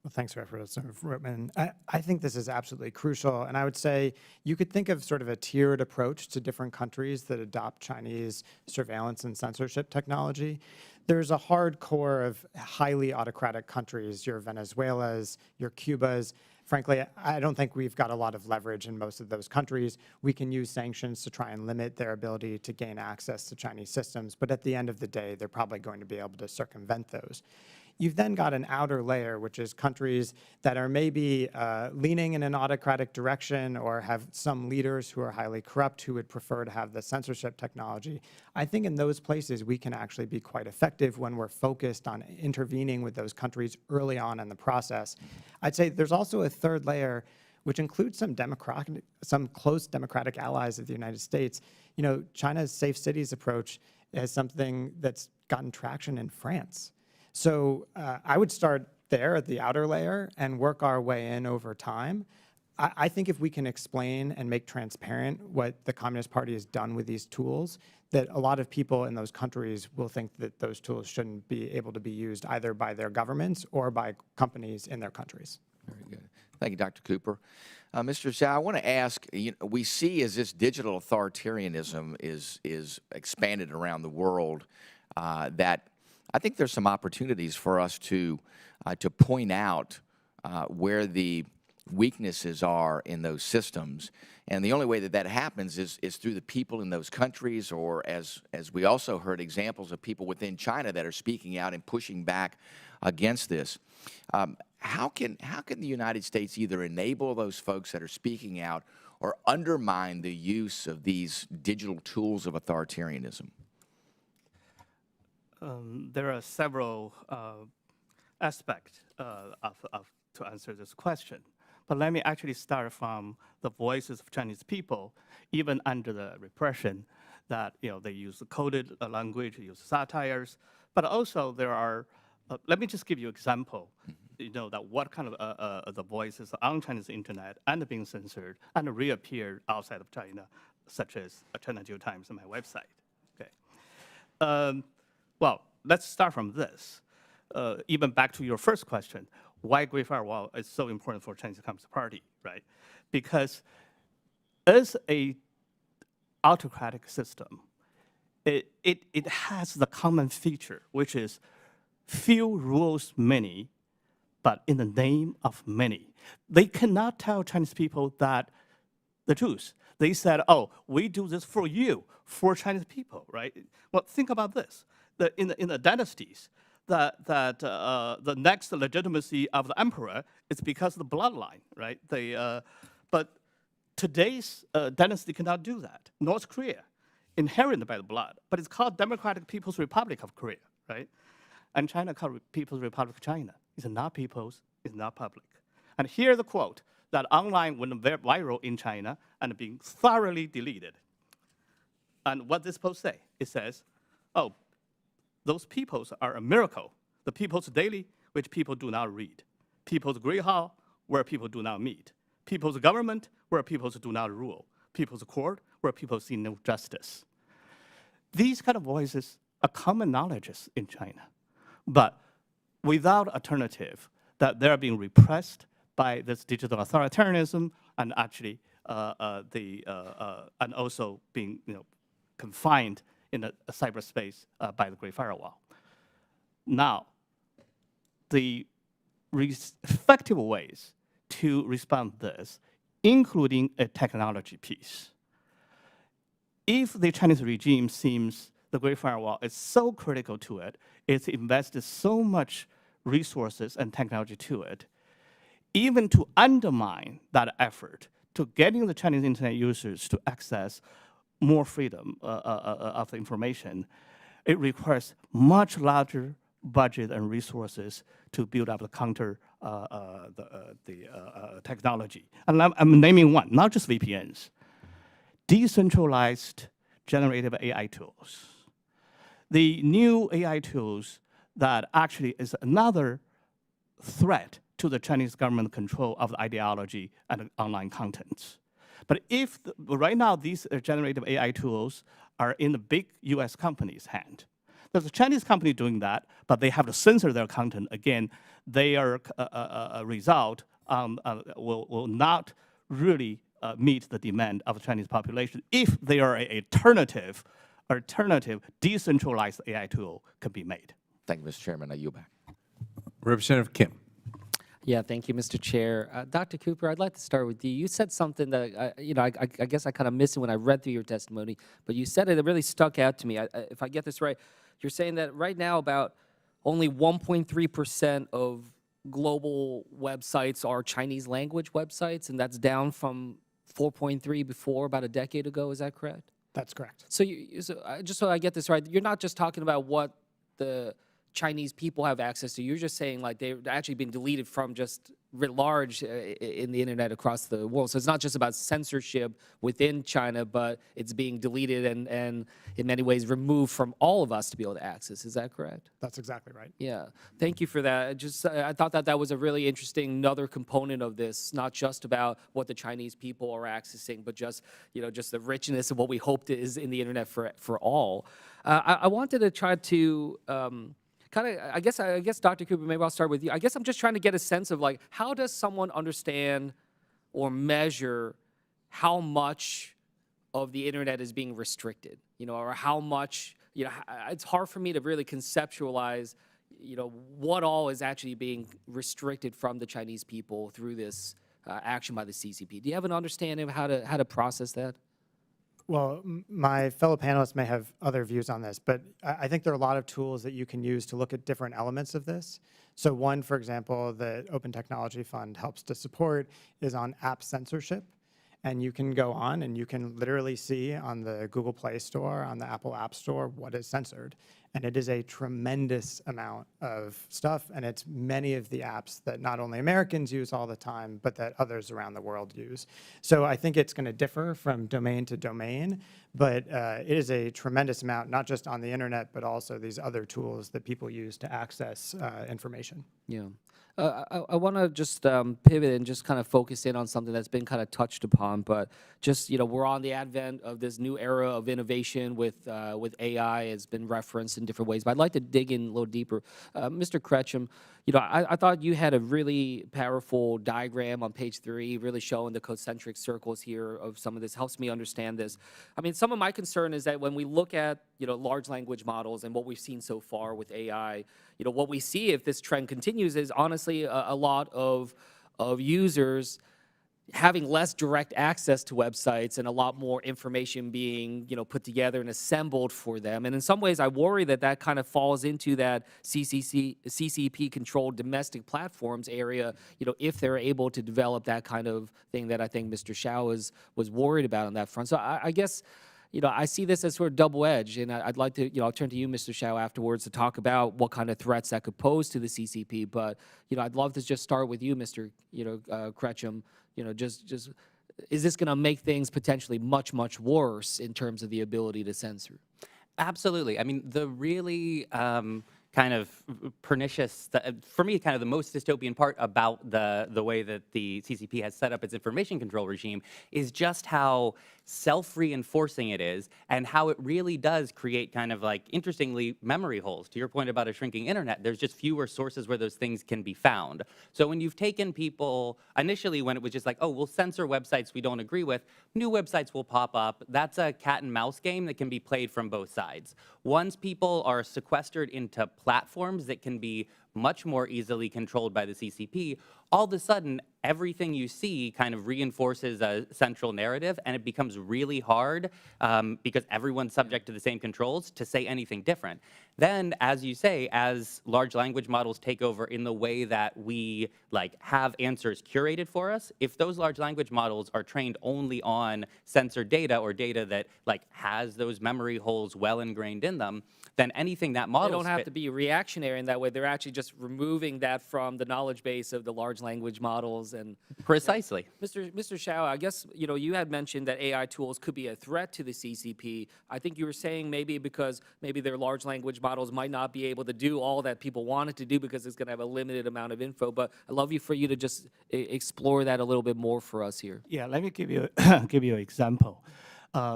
Well, thanks, Representative Rootman. I think this is absolutely crucial, and I would say you could think of sort of a tiered approach to different countries that adopt Chinese surveillance and censorship technology. There's a hard core of highly autocratic countries, your Venezuelas, your Cubas. Frankly, I don't think we've got a lot of leverage in most of those countries. We can use sanctions to try and limit their ability to gain access to Chinese systems, but at the end of the day, they're probably going to be able to circumvent those. You've then got an outer layer, which is countries that are maybe leaning in an autocratic direction or have some leaders who are highly corrupt who would prefer to have the censorship technology. I think in those places we can actually be quite effective when we're focused on intervening with those countries early on in the process. I'd say there's also a third layer, which includes some close democratic allies of the United States. You know, China's safe cities approach is something that's gotten traction in France. So I would start there at the outer layer and work our way in over time. I think if we can explain and make transparent what the Communist Party has done with these tools, that a lot of people in those countries will think that those tools shouldn't be able to be used either by their governments or by companies in their countries. Very good. Thank you, Dr. Cooper. Mr. Zhao, I want to ask, we see as this digital authoritarianism is expanded around the world, that I think there's some opportunities for us to point out where the weaknesses are in those systems. And the only way that happens is through the people in those countries, or as we also heard examples of people within China that are speaking out and pushing back against this. How can the United States either enable those folks that are speaking out or undermine the use of these digital tools of authoritarianism? There are several aspects to answer this question. But let me actually start from the voices of Chinese people, even under the repression, that they use coded language, use satires. But also there are, let me just give you an example, that what kind of the voices on Chinese internet and being censored and reappeared outside of China. such as China Geotimes and my website. Okay. Well, let's start from this. Even back to your first question, why Great Firewall is so important for Chinese Communist Party, right? Because as a autocratic system, it has the common feature, which is few rules many, but in the name of many. They cannot tell Chinese people that the truth. They said, oh, we do this for you, for Chinese people, right? Well, think about this. In the dynasties, the next legitimacy of the emperor is because of the bloodline, right? But today's dynasty cannot do that. North Korea, inherited by the blood, but it's called Democratic People's Republic of Korea, right? And China called People's Republic of China. It's not people's, it's not public. And here's the quote that online went viral in China and being thoroughly deleted. And what this post say? It says, oh, those peoples are a miracle. The people's daily, which people do not read. People's great hall, where people do not meet. People's government, where peoples do not rule. People's court, where people see no justice. These kind of voices are common knowledges in China, but without alternative, that they're being repressed by this digital authoritarianism and actually and also being confined in a cyberspace by the Great Firewall. Now, the effective ways to respond to this, including a technology piece. If the Chinese regime seems the Great Firewall is so critical to it, it's invested so much resources and technology to it, even to undermine that effort to getting the Chinese internet users to access more freedom of the information, it requires much larger budget and resources to build up the counter technology. And I'm naming one, not just VPNs. Decentralized generative AI tools. The new AI tools that actually is another threat to the Chinese government control of the ideology and online contents. But if right now these generative AI tools are in the big US companies' hand, there's a Chinese company doing that, but they have to censor their content. Again, their result will not really meet the demand of the Chinese population if they are an alternative decentralized AI tool can be made. Thank you, Mr. Chairman. I yield back. Representative Kim. Yeah, thank you, Mr. Chair. Dr. Cooper, I'd like to start with you. You said something that, I guess I kind of missed it when I read through your testimony, but you said it, it really stuck out to me. If I get this right, you're saying that right now about only 1.3% of global websites are Chinese language websites, and that's down from 4.3 before, about a decade ago. Is that correct? That's correct. So, just so I get this right, you're not just talking about what the Chinese people have access to. You're just saying like they've actually been deleted from just writ large in the internet across the world. So it's not just about censorship within China, but it's being deleted and in many ways removed from all of us to be able to access. Is that correct? That's exactly right. Yeah, thank you for that. I thought that was a really interesting another component of this, not just about what the Chinese people are accessing, but just just the richness of what we hoped is in the internet for all. I wanted to try to I guess, Dr. Cooper, maybe I'll start with you. I guess I'm just trying to get a sense of like, how does someone understand or measure how much of the internet is being restricted, or how much, it's hard for me to really conceptualize, what all is actually being restricted from the Chinese people through this action by the CCP. Do you have an understanding of how to process that? Well, my fellow panelists may have other views on this, but I think there are a lot of tools that you can use to look at different elements of this. So one, for example, the Open Technology Fund helps to support is on app censorship. And you can go on and you can literally see on the Google Play Store, on the Apple App Store, what is censored. And it is a tremendous amount of stuff. And it's many of the apps that not only Americans use all the time, but that others around the world use. So I think it's going to differ from domain to domain. But it is a tremendous amount, not just on the internet, but also these other tools that people use to access information. Yeah. I want to just pivot and just kind of focus in on something that's been kind of touched upon, but just, we're on the advent of this new era of innovation with AI. Has been referenced in different ways, but I'd like to dig in a little deeper. Mr. Kretschm, I thought you had a really powerful diagram on page 3, really showing the concentric circles here of some of this. Helps me understand this. I mean, some of my concern is that when we look at, large language models and what we've seen so far with AI, what we see if this trend continues is honestly a lot of users having less direct access to websites and a lot more information being, put together and assembled for them. And in some ways, I worry that that kind of falls into that CCP-controlled domestic platforms area, if they're able to develop that kind of thing that I think Mr. Shao was worried about on that front. So I guess, I see this as sort of double-edged, and I'd like to, I'll turn to you, Mr. Shao, afterwards to talk about what kind of threats that could pose to the CCP. But, I'd love to just start with you, Mr. Kretschm. Just is this going to make things potentially much, much worse in terms of the ability to censor? Absolutely. I mean, the really kind of pernicious, for me, kind of the most dystopian part about the way that the CCP has set up its information control regime is just how self-reinforcing it is and how it really does create kind of like, interestingly, memory holes. To your point about a shrinking internet, there's just fewer sources where those things can be found. So when you've taken people, initially when it was just like, oh, we'll censor websites we don't agree with, new websites will pop up. That's a cat and mouse game that can be played from both sides. Once people are sequestered into platforms that can be much more easily controlled by the CCP, all of a sudden, everything you see kind of reinforces a central narrative, and it becomes really hard because everyone's subject to the same controls to say anything different. Then, as you say, as large language models take over in the way that we have answers curated for us, if those large language models are trained only on censored data or data that has those memory holes well ingrained in them, then anything that model— They don't have to be reactionary in that way. They're actually just removing that from the knowledge base of the large language models. And precisely. Mr. Shao, I guess you had mentioned that AI tools could be a threat to the CCP. I think you were saying maybe because maybe their large language models might not be able to do all that people want it to do because it's going to have a limited amount of info. But I'd love for you to just explore that a little bit more for us here. Yeah, let me give you give you an example.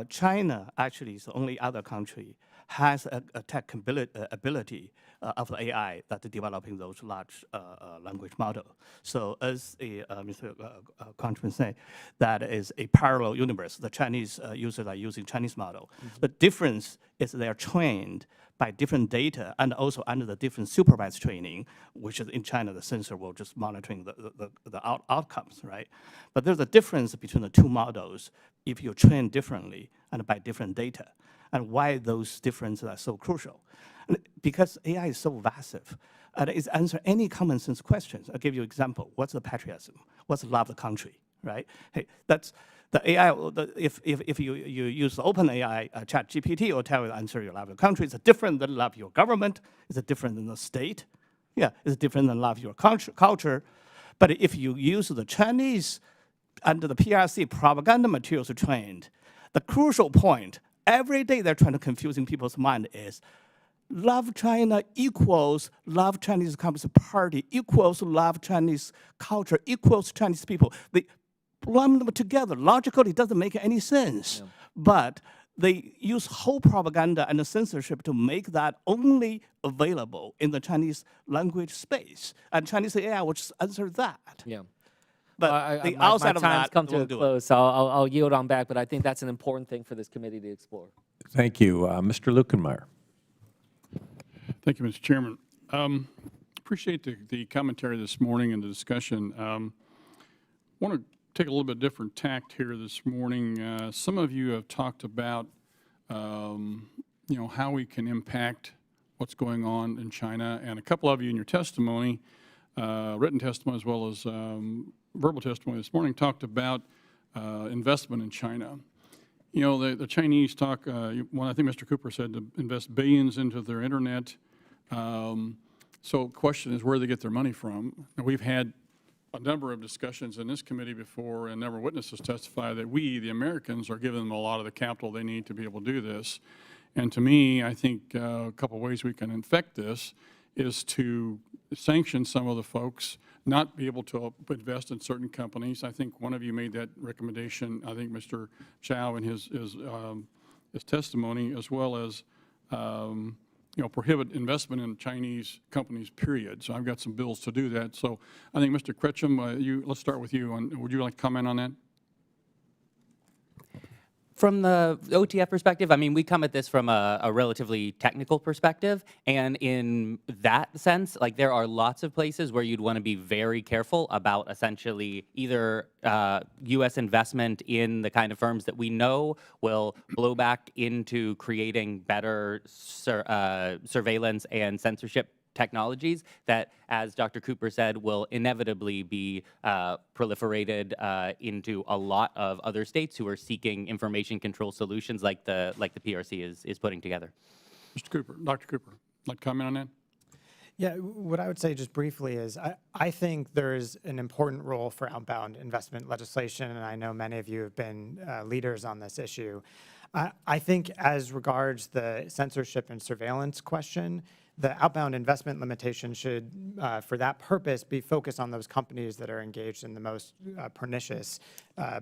China actually is the only other country has a tech ability of the AI that developing those large language model. So as Mr. Kretschm said, that is a parallel universe. The Chinese users are using Chinese model. Mm-hmm. The difference is they are trained by different data and also under the different supervised training, which is in China, the censor will just monitoring the outcomes, right? But there's a difference between the two models if you train differently and by different data. And why those differences are so crucial. Because AI is so vast, and it answers any common sense questions. I'll give you an example. What's the patriotism? What's the love of the country, right? Hey, that's the AI, if you use the OpenAI ChatGPT, or tell you the answer you love your country, it's different than love your government, it's different than the state. Yeah, it's different than love your culture. But if you use the Chinese under the PRC propaganda materials trained, the crucial point, every day they're trying to confusing people's mind is love China equals love Chinese Communist Party equals love Chinese culture equals Chinese people. They lump them together. Logically, it doesn't make any sense. Yeah. But they use whole propaganda and the censorship to make that only available in the Chinese language space. And Chinese AI will just answer that. Yeah. But the my outside of time's that come to a close, so I'll yield on back, but I think that's an important thing for this committee to explore. Thank you. Mr. Lukenmeyer. Thank you, Mr. Chairman. Appreciate the commentary this morning and the discussion. Want to take a little bit different tact here this morning. Some of you have talked about, how we can impact what's going on in China, and a couple of you in your testimony, written testimony as well as verbal testimony this morning, talked about investment in China. The Chinese talk, I think Mr. Cooper said, to invest billions into their internet. So the question is where they get their money from. Now, we've had a number of discussions in this committee before, and a number of witnesses testify that we, the Americans, are giving them a lot of the capital they need to be able to do this. And to me, I think a couple ways we can infect this is to sanction some of the folks not be able to invest in certain companies. I think one of you made that recommendation. I think Mr. Chow in his testimony, as well as prohibit investment in Chinese companies, period. So I've got some bills to do that. So I think, Mr. Kretcham, let's start with you. Would you like to comment on that? From the OTF perspective, I mean, we come at this from a relatively technical perspective, and in that sense, like there are lots of places where you'd want to be very careful about essentially either U.S. investment in the kind of firms that we know will blow back into creating better surveillance and censorship technologies that, as Dr. Cooper said, will inevitably be proliferated into a lot of other states who are seeking information control solutions like the PRC is putting together. Mr. Cooper, Dr. Cooper, like to comment on that? Yeah, what I would say just briefly is I think there is an important role for outbound investment legislation, and I know many of you have been leaders on this issue. I think as regards the censorship and surveillance question, the outbound investment limitation should, for that purpose, be focused on those companies that are engaged in the most pernicious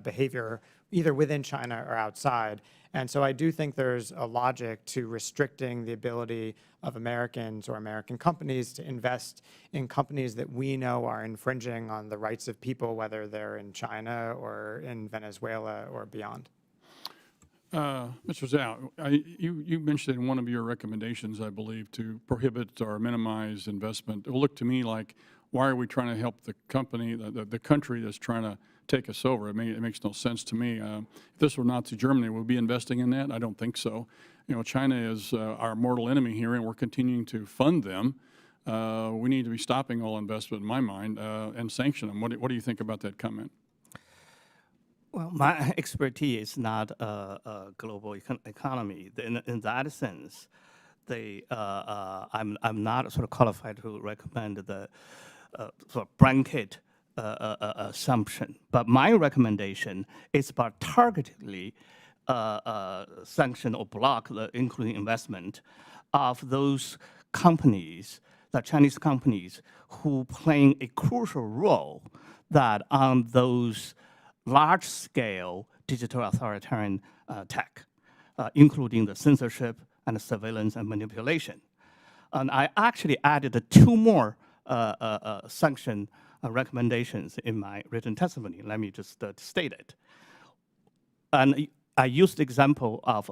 behavior, either within China or outside. And so I do think there's a logic to restricting the ability of Americans or American companies to invest in companies that we know are infringing on the rights of people, whether they're in China or in Venezuela or beyond. Mr. Zhao, you mentioned in one of your recommendations, I believe, to prohibit or minimize investment. It will look to me like, why are we trying to help the company, the country that's trying to take us over? It makes no sense to me. If this were Nazi Germany, would we be investing in that? I don't think so. China is our mortal enemy here, and we're continuing to fund them. We need to be stopping all investment, in my mind, and sanction them. What do you think about that comment? Well, my expertise is not a global economy. In that sense, I'm not sort of qualified to recommend the sort of blanket assumption. But my recommendation is about targetedly sanction or block the including investment of those companies, the Chinese companies, who playing a crucial role that on those large-scale digital authoritarian tech, including the censorship and the surveillance and manipulation. And I actually added 2 more sanction recommendations in my written testimony. Let me just state it. And I used the example of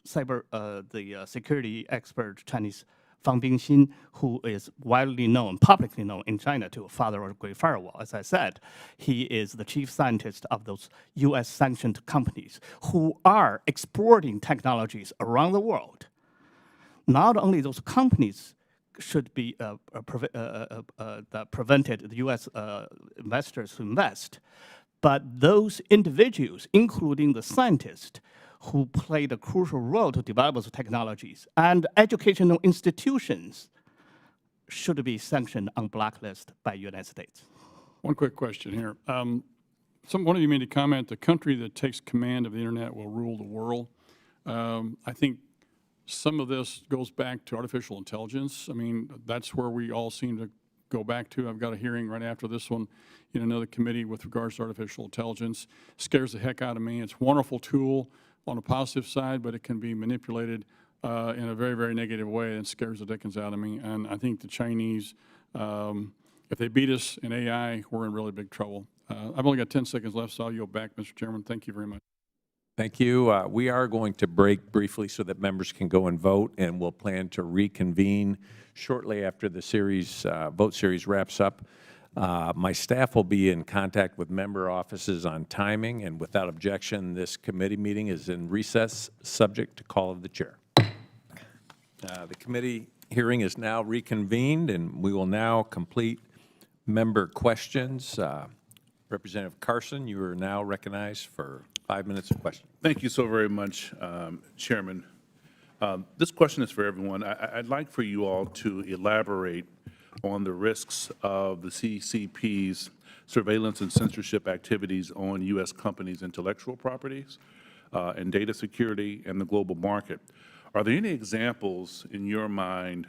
the security expert Chinese Fang Bingxin, who is widely known, publicly known in China to father of the Great Firewall. As I said, he is the chief scientist of those US sanctioned companies who are exporting technologies around the world. Not only those companies should be that prevented the US investors to invest, but those individuals, including the scientists, who played a crucial role to develop those technologies, and educational institutions should be sanctioned on blacklist by United States. One quick question here. One of you made a comment, the country that takes command of the internet will rule the world. I think some of this goes back to artificial intelligence. I mean, that's where we all seem to go back to. I've got a hearing right after this one in another committee with regards to artificial intelligence. Scares the heck out of me. It's a wonderful tool on a positive side, but it can be manipulated in a very, very negative way, and scares the dickens out of me. And I think the Chinese, if they beat us in AI, we're in really big trouble. I've only got 10 seconds left, so I'll yield back, Mr. Chairman. Thank you very much. Thank you. We are going to break briefly so that members can go and vote, and we'll plan to reconvene shortly after the vote series wraps up. My staff will be in contact with member offices on timing, and without objection, this committee meeting is in recess, subject to call of the chair. The committee hearing is now reconvened, and we will now complete member questions. Representative Carson, you are now recognized for 5 minutes of questions. Thank you so very much, Chairman. This question is for everyone. I'd like for you all to elaborate on the risks of the CCP's surveillance and censorship activities on U.S. companies' intellectual properties and data security and the global market. Are there any examples in your mind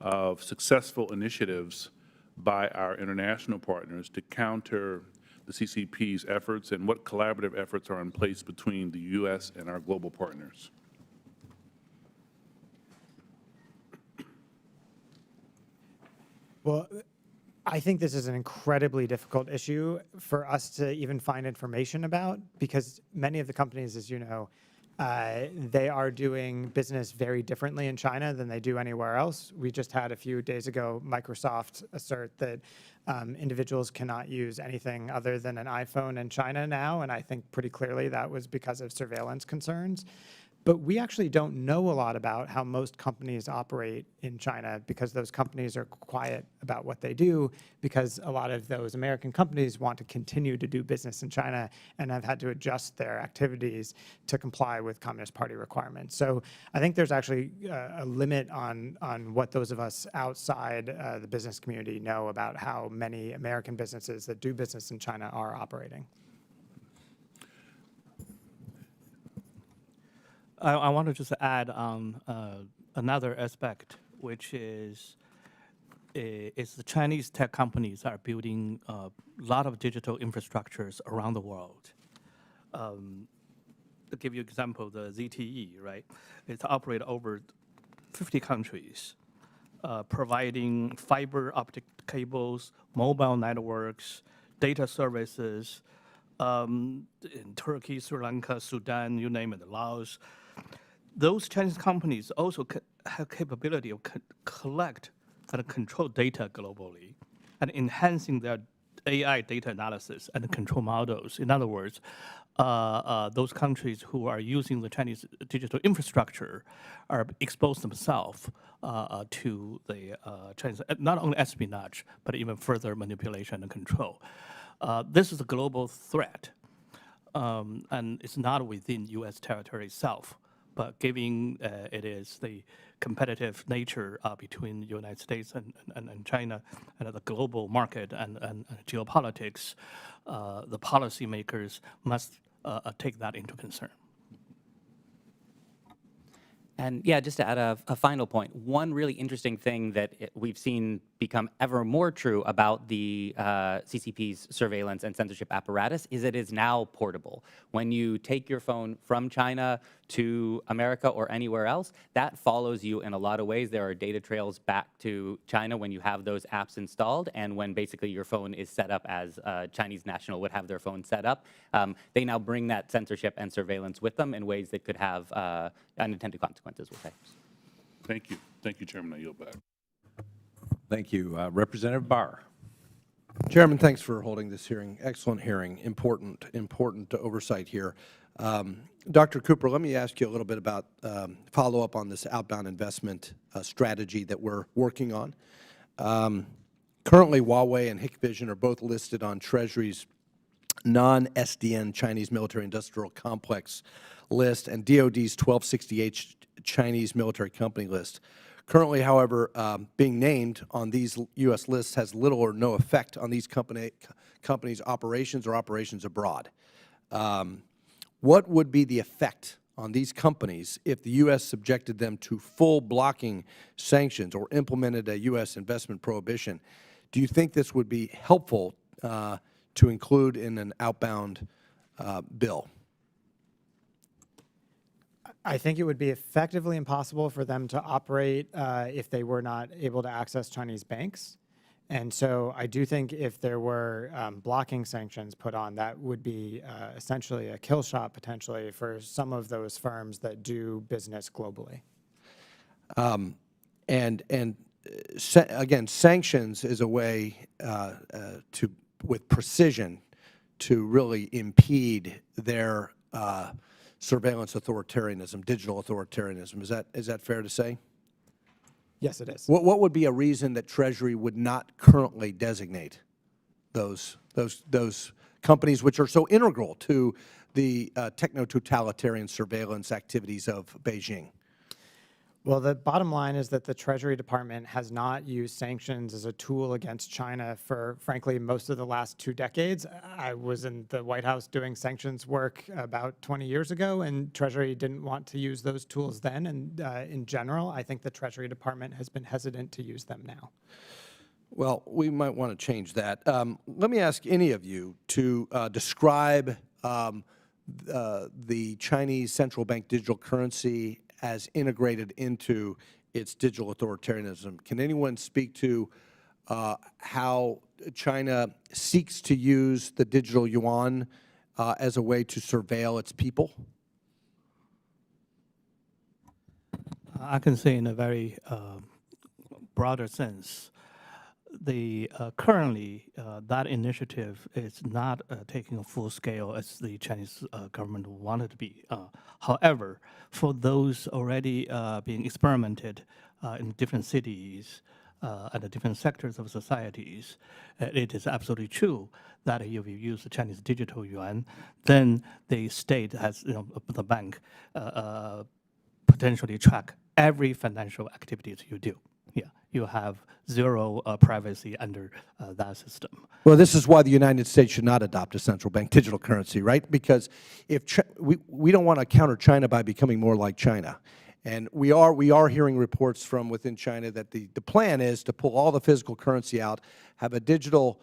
of successful initiatives by our international partners to counter the CCP's efforts, and what collaborative efforts are in place between the U.S. and our global partners? Well, I think this is an incredibly difficult issue for us to even find information about, because many of the companies, as you know, they are doing business very differently in China than they do anywhere else. We just had a few days ago Microsoft assert that individuals cannot use anything other than an iPhone in China now, and I think pretty clearly that was because of surveillance concerns. But we actually don't know a lot about how most companies operate in China, because those companies are quiet about what they do, because a lot of those American companies want to continue to do business in China and have had to adjust their activities to comply with Communist Party requirements. So I think there's actually a limit on what those of us outside the business community know about how many American businesses that do business in China are operating. I want to just add on another aspect, which is the Chinese tech companies are building a lot of digital infrastructures around the world. To give you an example, the ZTE, right? It's operated over 50 countries, providing fiber optic cables, mobile networks, data services, in Turkey, Sri Lanka, Sudan, you name it, Laos. Those Chinese companies also have capability of collect and control data globally, and enhancing their AI data analysis and control models. In other words, those countries who are using the Chinese digital infrastructure are exposed themselves to the Chinese, not only espionage, but even further manipulation and control. This is a global threat, and it's not within U.S. territory itself, but given it is the competitive nature between the United States and China and the global market and geopolitics, the policymakers must take that into concern. And yeah, just to add a final point, one really interesting thing that we've seen become ever more true about the CCP's surveillance and censorship apparatus is it is now portable. When you take your phone from China to America or anywhere else, that follows you in a lot of ways. There are data trails back to China when you have those apps installed, and when basically your phone is set up as a Chinese national would have their phone set up. They now bring that censorship and surveillance with them in ways that could have unintended consequences, we'll say. Thank you. Thank you, Chairman. I yield back. Thank you. Representative Barr. Chairman, thanks for holding this hearing. Excellent hearing. Important oversight here. Dr. Cooper, let me ask you a little bit about follow up on this outbound investment strategy that we're working on. Currently, Huawei and Hikvision are both listed on Treasury's non-SDN Chinese military industrial complex list and DoD's 1268 Chinese military company list. Currently, however, being named on these U.S. lists has little or no effect on these companies' operations or operations abroad. What would be the effect on these companies if the U.S. subjected them to full blocking sanctions or implemented a U.S. investment prohibition? Do you think this would be helpful to include in an outbound bill? I think it would be effectively impossible for them to operate if they were not able to access Chinese banks. And so I do think if there were blocking sanctions put on, that would be essentially a kill shot potentially for some of those firms that do business globally. Again, sanctions is a way with precision, to really impede their surveillance authoritarianism, digital authoritarianism. Is that fair to say? Yes, it is. What would be a reason that Treasury would not currently designate those companies which are so integral to the techno-totalitarian surveillance activities of Beijing? Well, the bottom line is that the Treasury Department has not used sanctions as a tool against China for, frankly, most of the last 2 decades. I was in the White House doing sanctions work about 20 years ago, and Treasury didn't want to use those tools then. And in general, I think the Treasury Department has been hesitant to use them now. Well, we might want to change that. Let me ask any of you to describe the Chinese central bank digital currency as integrated into its digital authoritarianism. Can anyone speak to how China seeks to use the digital yuan as a way to surveil its people? I can say in a very broader sense, currently that initiative is not taking a full scale as the Chinese government wanted to be. However, for those already being experimented in different cities and the different sectors of societies, it is absolutely true that if you use the Chinese digital yuan, then the state has, the bank potentially track every financial activities you do. Yeah, you have zero privacy under that system. Well, this is why the United States should not adopt a central bank digital currency, right? Because if we don't want to counter China by becoming more like China. And we are hearing reports from within China that the plan is to pull all the physical currency out, have a digital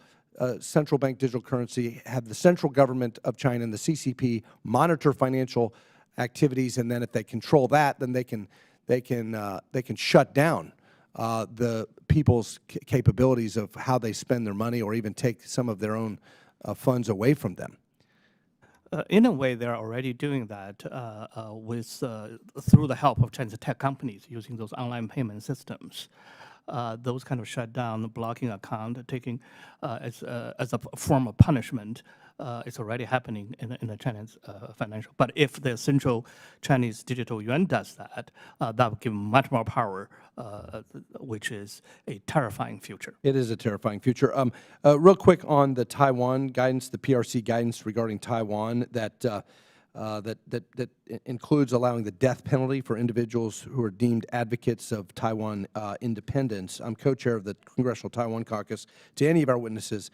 central bank digital currency, have the central government of China and the CCP monitor financial activities, and then if they control that, then they can shut down the people's capabilities of how they spend their money, or even take some of their own funds away from them. In a way, they're already doing that through the help of Chinese tech companies using those online payment systems. Those kind of shutdown, blocking account, taking as a form of punishment, it's already happening in the Chinese financial. But if the central Chinese digital yuan does that, that would give much more power, which is a terrifying future. It is a terrifying future. Real quick on the Taiwan guidance, the PRC guidance regarding Taiwan, that includes allowing the death penalty for individuals who are deemed advocates of Taiwan independence. I'm co-chair of the Congressional Taiwan Caucus. To any of our witnesses,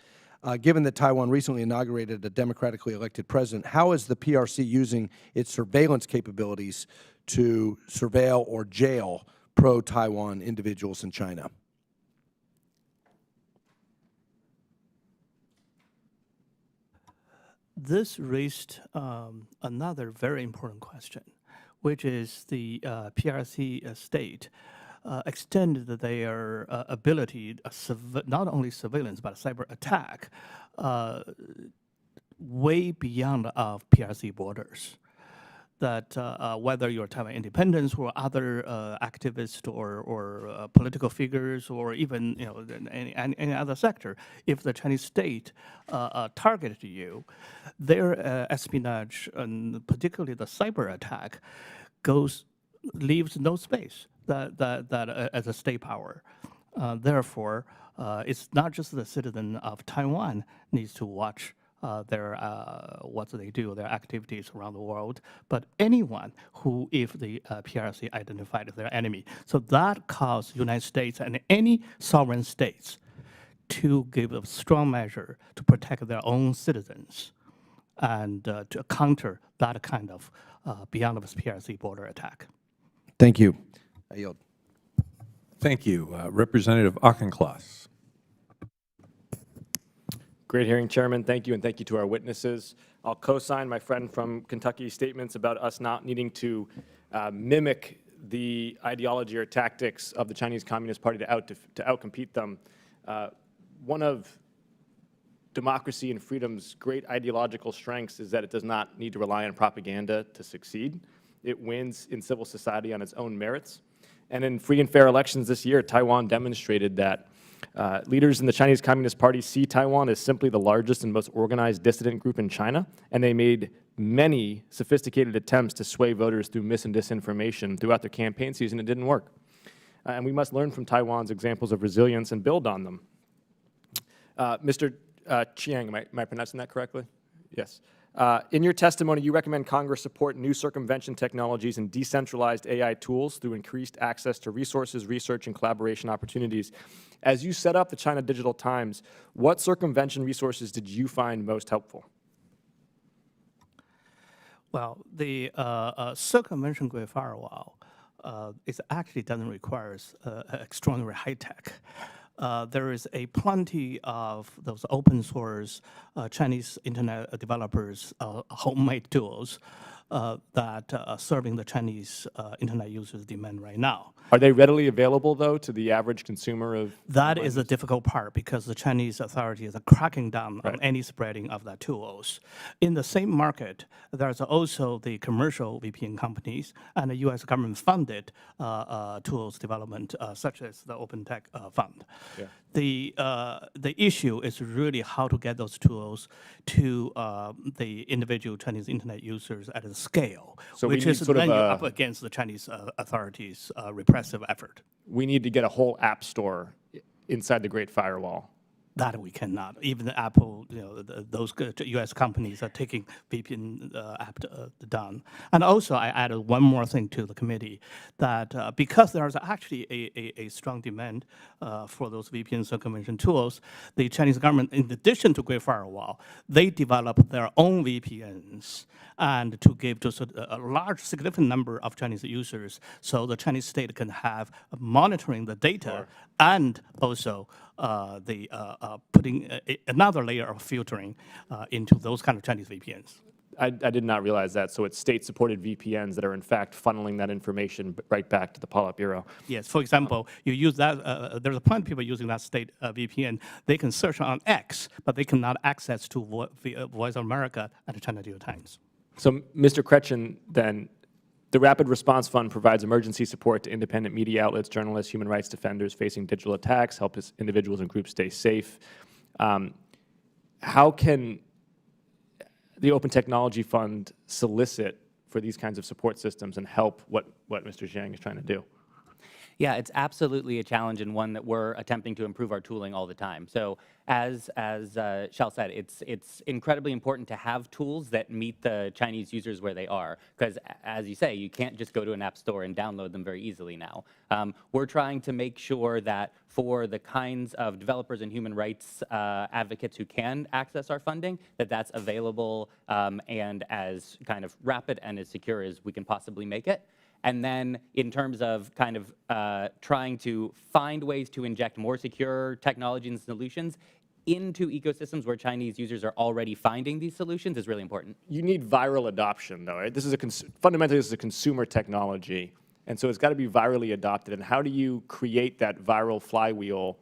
given that Taiwan recently inaugurated a democratically elected president, how is the PRC using its surveillance capabilities to surveil or jail pro-Taiwan individuals in China? This raised another very important question, which is the PRC state extended their ability, not only surveillance, but cyber attack, way beyond of PRC borders. That whether you're Taiwan independence or other activists or political figures, or even any other sector, if the Chinese state targeted you, their espionage, and particularly the cyber attack, leaves no space that as a state power. Therefore, it's not just the citizen of Taiwan needs to watch what they do, their activities around the world, but anyone who, if the PRC identified as their enemy. So that caused United States and any sovereign states to give a strong measure to protect their own citizens and to counter that kind of beyond of PRC border attack. Thank you. I yield. Thank you. Representative Auchincloss. Great hearing, Chairman. Thank you, and thank you to our witnesses. I'll co-sign my friend from Kentucky's statements about us not needing to mimic the ideology or tactics of the Chinese Communist Party to outcompete them. One of democracy and freedom's great ideological strengths is that it does not need to rely on propaganda to succeed. It wins in civil society on its own merits. And in free and fair elections this year, Taiwan demonstrated that leaders in the Chinese Communist Party see Taiwan as simply the largest and most organized dissident group in China, and they made many sophisticated attempts to sway voters through mis and disinformation throughout their campaign season. It didn't work. And we must learn from Taiwan's examples of resilience and build on them. Mr. Chiang, am I pronouncing that correctly? Yes. In your testimony, you recommend Congress support new circumvention technologies and decentralized AI tools through increased access to resources, research, and collaboration opportunities. As you set up the China Digital Times, what circumvention resources did you find most helpful? Well, the circumvention-grade firewall actually doesn't require extraordinary high tech. there is a plenty of those open source Chinese internet developers homemade tools that are serving the Chinese internet users' demand right now. Are they readily available, though, to the average consumer of? That is the difficult part because the Chinese authorities are cracking down on any spreading of that tools. In the same market, there's also the commercial VPN companies and the U.S. government-funded tools development, such as the Open Tech Fund. Yeah. The issue is really how to get those tools to the individual Chinese internet users at a scale, So we which need is sort of then you're a- up against the Chinese authorities' repressive effort. We need to get a whole app store inside the Great Firewall. That we cannot. Even the Apple, those U.S. companies are taking VPN app down. And also, I added one more thing to the committee, that because there is actually a strong demand for those VPN circumvention tools, the Chinese government, in addition to Great Firewall, they develop their own VPNs and to give to a large, significant number of Chinese users, so the Chinese state can have monitoring the data and also putting another layer of filtering into those kind of Chinese VPNs. I did not realize that. So it's state-supported VPNs that are, in fact, funneling that information right back to the Politburo. Yes, for example, you use that, there's a plenty of people using that state VPN. They can search on X, but they cannot access to Voice of America and the China New York Times. So, Mr. Kretchen, then, the Rapid Response Fund provides emergency support to independent media outlets, journalists, human rights defenders facing digital attacks, helps individuals and groups stay safe. How can the Open Technology Fund solicit for these kinds of support systems and help what Mr. Zhang is trying to do? Yeah, it's absolutely a challenge and one that we're attempting to improve our tooling all the time. So as Shal said, it's incredibly important to have tools that meet the Chinese users where they are, because as you say, you can't just go to an app store and download them very easily now. We're trying to make sure that for the kinds of developers and human rights advocates who can access our funding, that's available and as kind of rapid and as secure as we can possibly make it. And then in terms of kind of trying to find ways to inject more secure technologies and solutions into ecosystems where Chinese users are already finding these solutions is really important. You need viral adoption, though, right? This is fundamentally, this is a consumer technology, and so it's got to be virally adopted. And how do you create that viral flywheel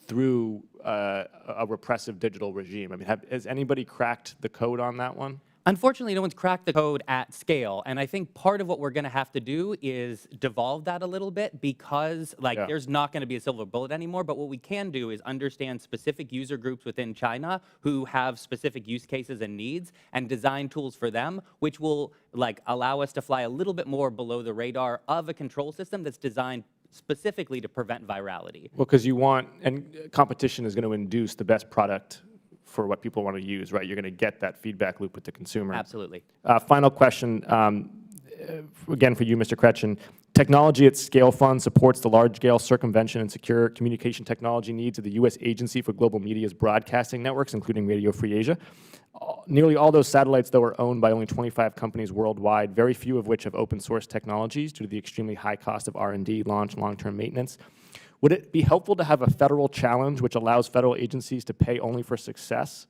through a repressive digital regime? I mean, has anybody cracked the code on that one? Unfortunately, no one's cracked the code at scale, and I think part of what we're going to have to do is devolve that a little bit because, there's not going to be a silver bullet anymore, but what we can do is understand specific user groups within China who have specific use cases and needs and design tools for them, which will, allow us to fly a little bit more below the radar of a control system that's designed specifically to prevent virality. Well, because you want, and competition is going to induce the best product for what people want to use, right? You're going to get that feedback loop with the consumer. Absolutely. Final question, again for you, Mr. Kretchen. Technology at Scale Fund supports the large-scale circumvention and secure communication technology needs of the U.S. Agency for Global Media's broadcasting networks, including Radio Free Asia. Nearly all those satellites, though, are owned by only 25 companies worldwide, very few of which have open-source technologies due to the extremely high cost of R&D, launch, and long-term maintenance. Would it be helpful to have a federal challenge which allows federal agencies to pay only for success?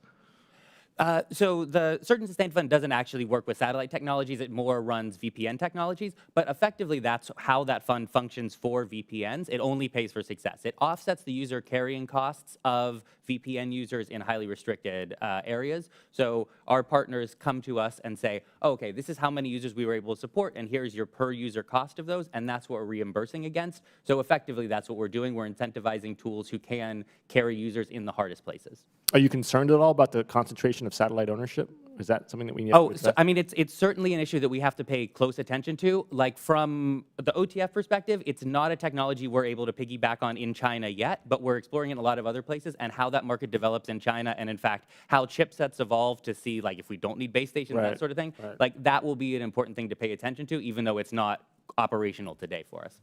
So the Search and Sustain Fund doesn't actually work with satellite technologies. It more runs VPN technologies. But effectively, that's how that fund functions for VPNs. It only pays for success. It offsets the user carrying costs of VPN users in highly restricted areas. So our partners come to us and say, oh, okay, this is how many users we were able to support, and here's your per user cost of those, and that's what we're reimbursing against. So effectively, that's what we're doing. We're incentivizing tools who can carry users in the hardest places. Are you concerned at all about the concentration of satellite ownership? Is that something that we need to address? So, I mean, it's certainly an issue that we have to pay close attention to. Like from the OTF perspective, it's not a technology we're able to piggyback on in China yet, but we're exploring it in a lot of other places, and how that market develops in China, and in fact, how chipsets evolve to see, if we don't need base stations, that sort of thing. That will be an important thing to pay attention to, even though it's not operational today for us.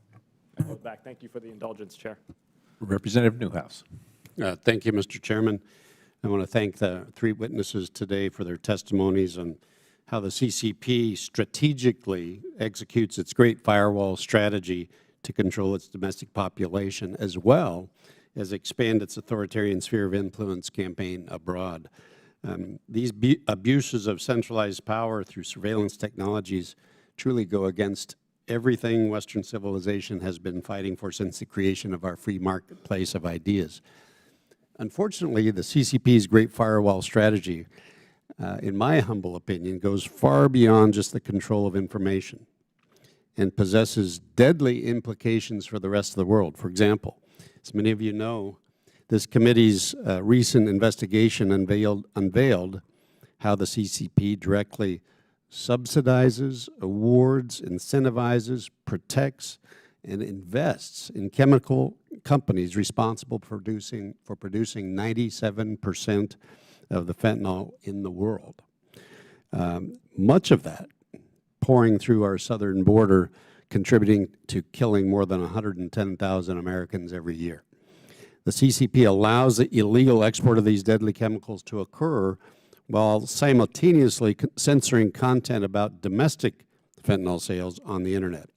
Back. Thank you for the indulgence, Chair. Representative Newhouse. Thank you, Mr. Chairman. I want to thank the three witnesses today for their testimonies on how the CCP strategically executes its Great Firewall strategy to control its domestic population, as well has expanded its authoritarian sphere of influence campaign abroad. These abuses of centralized power through surveillance technologies truly go against everything Western civilization has been fighting for since the creation of our free marketplace of ideas. Unfortunately, the CCP's Great Firewall strategy, in my humble opinion, goes far beyond just the control of information and possesses deadly implications for the rest of the world. For example, as many of you know, this committee's recent investigation unveiled how the CCP directly subsidizes, awards, incentivizes, protects, and invests in chemical companies responsible for producing 97% of the fentanyl in the world. Much of that pouring through our southern border, contributing to killing more than 110,000 Americans every year. The CCP allows the illegal export of these deadly chemicals to occur while simultaneously censoring content about domestic fentanyl sales on the internet.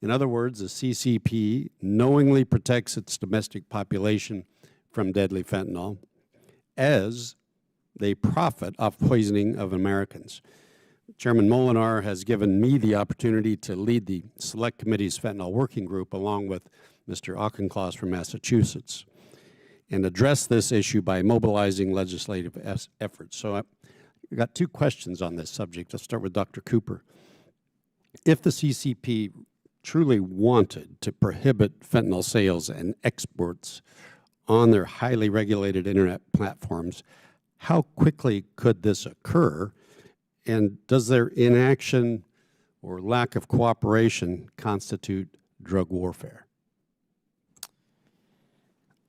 In other words, the CCP knowingly protects its domestic population from deadly fentanyl as they profit off poisoning of Americans. Chairman Molinar has given me the opportunity to lead the Select Committee's Fentanyl Working Group along with Mr. Auchincloss from Massachusetts and address this issue by mobilizing legislative efforts. So I've got two questions on this subject. I'll start with Dr. Cooper. If the CCP truly wanted to prohibit fentanyl sales and exports on their highly regulated internet platforms, how quickly could this occur? And does their inaction or lack of cooperation constitute drug warfare?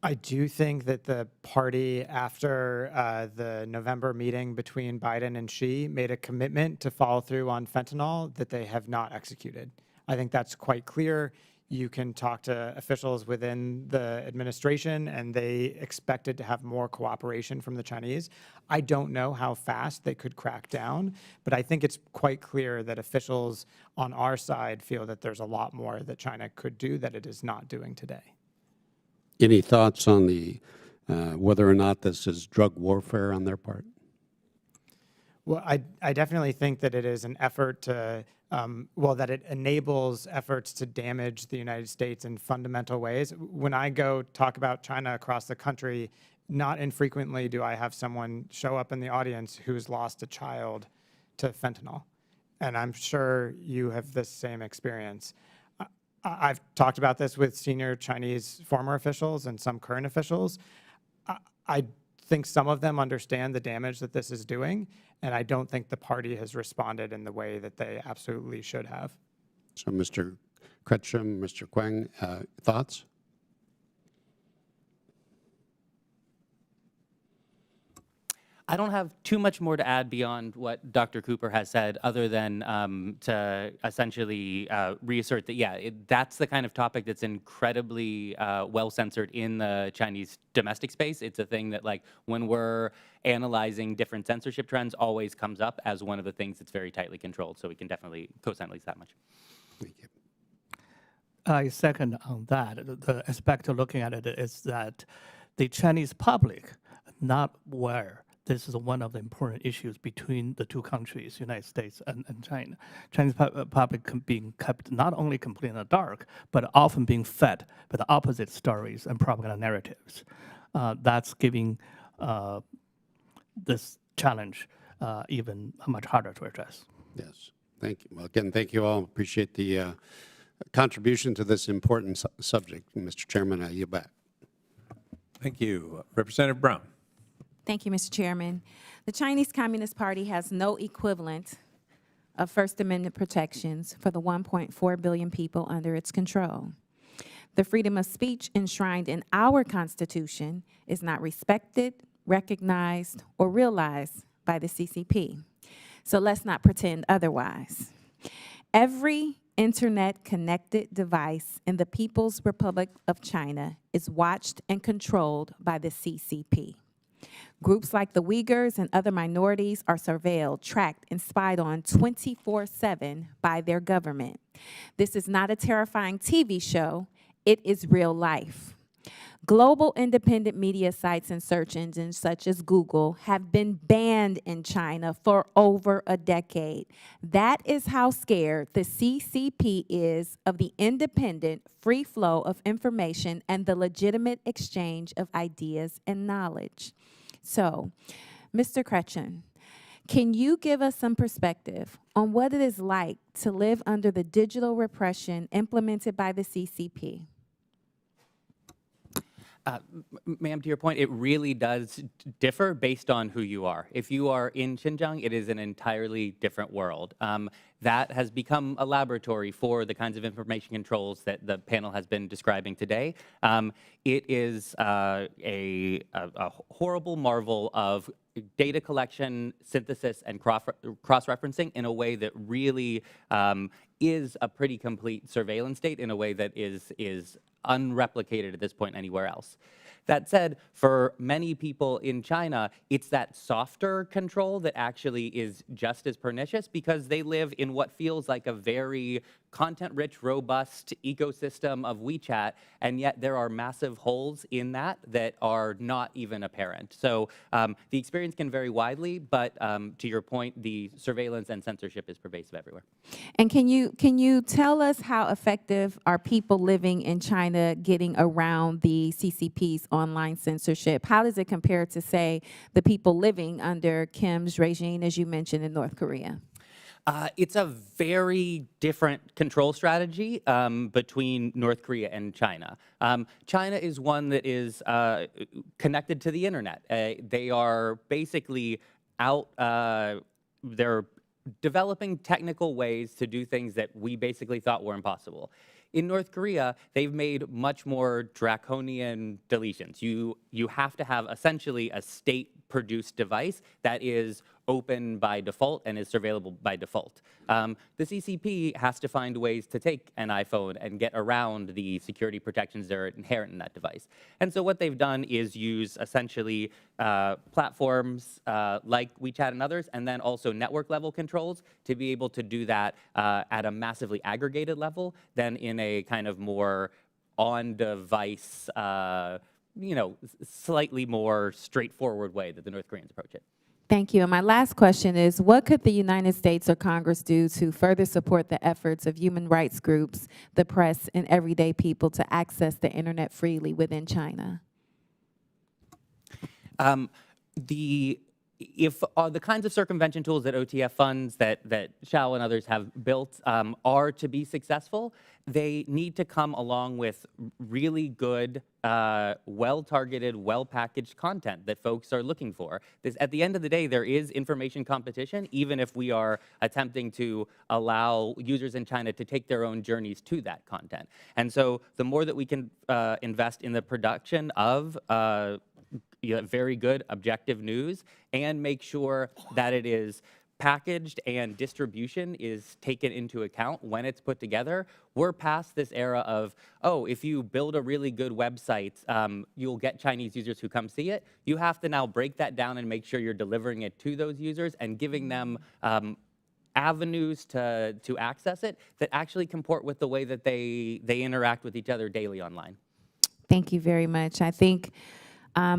I do think that the party, after the November meeting between Biden and Xi, made a commitment to follow through on fentanyl that they have not executed. I think that's quite clear. You can talk to officials within the administration, and they expected to have more cooperation from the Chinese. I don't know how fast they could crack down, but I think it's quite clear that officials on our side feel that there's a lot more that China could do that it is not doing today. Any thoughts on the whether or not this is drug warfare on their part? Well, I definitely think that it is an effort to, that it enables efforts to damage the United States in fundamental ways. When I go talk about China across the country, not infrequently do I have someone show up in the audience who's lost a child to fentanyl. And I'm sure you have this same experience. I've talked about this with senior Chinese former officials and some current officials. I think some of them understand the damage that this is doing, and I don't think the party has responded in the way that they absolutely should have. So, Mr. Kretschm, Mr. Quang, thoughts? I don't have too much more to add beyond what Dr. Cooper has said, other than to essentially reassert that, yeah, that's the kind of topic that's incredibly well censored in the Chinese domestic space. It's a thing that, like, when we're analyzing different censorship trends, always comes up as one of the things that's very tightly controlled. So we can definitely co-sign at least that much. Thank you. I second on that. The aspect of looking at it is that the Chinese public not aware this is one of the important issues between the two countries, United States and China. Chinese public being kept not only completely in the dark, but often being fed by the opposite stories and propaganda narratives. That's giving this challenge even much harder to address. Yes, thank you. Well, again, thank you all. Appreciate the contribution to this important subject. Mr. Chairman, I yield back. Thank you. Representative Brown. Thank you, Mr. Chairman. The Chinese Communist Party has no equivalent of First Amendment protections for the 1.4 billion people under its control. The freedom of speech enshrined in our Constitution is not respected, recognized, or realized by the CCP. So let's not pretend otherwise. Every internet-connected device in the People's Republic of China is watched and controlled by the CCP. Groups like the Uyghurs and other minorities are surveilled, tracked, and spied on 24/7 by their government. This is not a terrifying TV show. It is real life. Global independent media sites and search engines such as Google have been banned in China for over a decade. That is how scared the CCP is of the independent, free flow of information and the legitimate exchange of ideas and knowledge. So, Mr. Kretchen, can you give us some perspective on what it is like to live under the digital repression implemented by the CCP? Ma'am, to your point, it really does differ based on who you are. If you are in Xinjiang, it is an entirely different world. That has become a laboratory for the kinds of information controls that the panel has been describing today. It is a horrible marvel of data collection, synthesis, and cross-referencing in a way that really is a pretty complete surveillance state in a way that is unreplicated at this point anywhere else. That said, for many people in China, it's that softer control that actually is just as pernicious because they live in what feels like a very content-rich, robust ecosystem of WeChat, and yet there are massive holes in that that are not even apparent. So the experience can vary widely, but to your point, the surveillance and censorship is pervasive everywhere. And can you tell us how effective are people living in China getting around the CCP's online censorship? How does it compare to, say, the people living under Kim's regime, as you mentioned, in North Korea? It's a very different control strategy between North Korea and China. China is one that is connected to the internet. They are basically out, they're developing technical ways to do things that we basically thought were impossible. In North Korea, they've made much more draconian deletions. You have to have essentially a state-produced device that is open by default and is surveillable by default. The CCP has to find ways to take an iPhone and get around the security protections that are inherent in that device. And so what they've done is use essentially platforms like WeChat and others, and then also network-level controls to be able to do that at a massively aggregated level than in a kind of more on-device, slightly more straightforward way that the North Koreans approach it. Thank you. And my last question is, what could the United States or Congress do to further support the efforts of human rights groups, the press, and everyday people to access the internet freely within China? If the kinds of circumvention tools that OTF funds, that Xiao and others have built are to be successful, they need to come along with really good, well-targeted, well-packaged content that folks are looking for. At the end of the day, there is information competition, even if we are attempting to allow users in China to take their own journeys to that content. And so the more that we can invest in the production of very good objective news and make sure that it is packaged and distribution is taken into account when it's put together, we're past this era of, oh, if you build a really good website, you'll get Chinese users who come see it. You have to now break that down and make sure you're delivering it to those users and giving them avenues to access it that actually comport with the way that they interact with each other daily online. Thank you very much. I think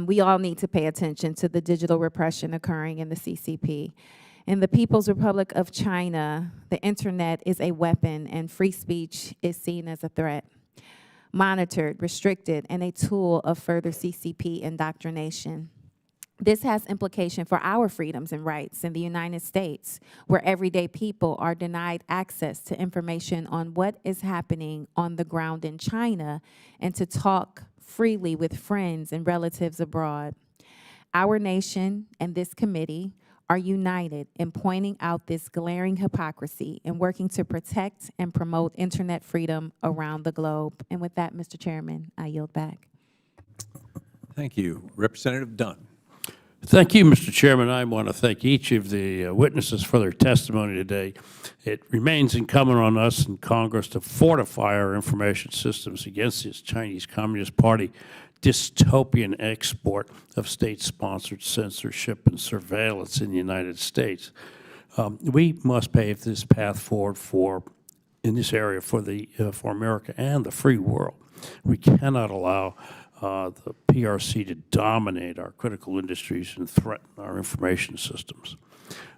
we all need to pay attention to the digital repression occurring in the CCP. In the People's Republic of China, the internet is a weapon and free speech is seen as a threat, monitored, restricted, and a tool of further CCP indoctrination. This has implication for our freedoms and rights in the United States, where everyday people are denied access to information on what is happening on the ground in China and to talk freely with friends and relatives abroad. Our nation and this committee are united in pointing out this glaring hypocrisy and working to protect and promote internet freedom around the globe. And with that, Mr. Chairman, I yield back. Thank you. Representative Dunn. Thank you, Mr. Chairman. I want to thank each of the witnesses for their testimony today. It remains incumbent on us in Congress to fortify our information systems against this Chinese Communist Party dystopian export of state-sponsored censorship and surveillance in the United States. We must pave this path forward in this area for America and the free world. We cannot allow the PRC to dominate our critical industries and threaten our information systems.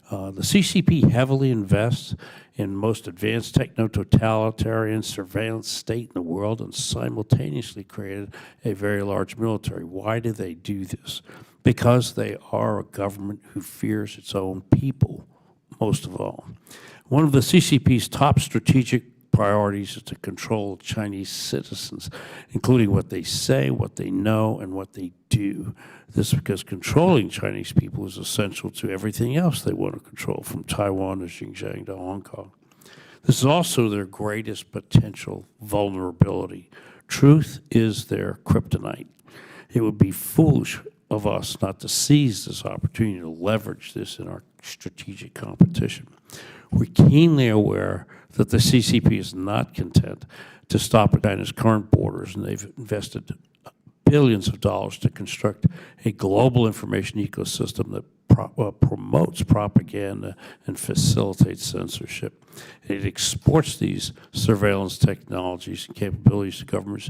The CCP heavily invests in most advanced techno-totalitarian surveillance state in the world and simultaneously created a very large military. Why do they do this? Because they are a government who fears its own people, most of all. One of the CCP's top strategic priorities is to control Chinese citizens, including what they say, what they know, and what they do. This is because controlling Chinese people is essential to everything else they want to control, from Taiwan to Xinjiang to Hong Kong. This is also their greatest potential vulnerability. Truth is their kryptonite. It would be foolish of us not to seize this opportunity to leverage this in our strategic competition. We're keenly aware that the CCP is not content to stop at China's current borders, and they've invested billions of dollars to construct a global information ecosystem that promotes propaganda and facilitates censorship. It exports these surveillance technologies and capabilities to governments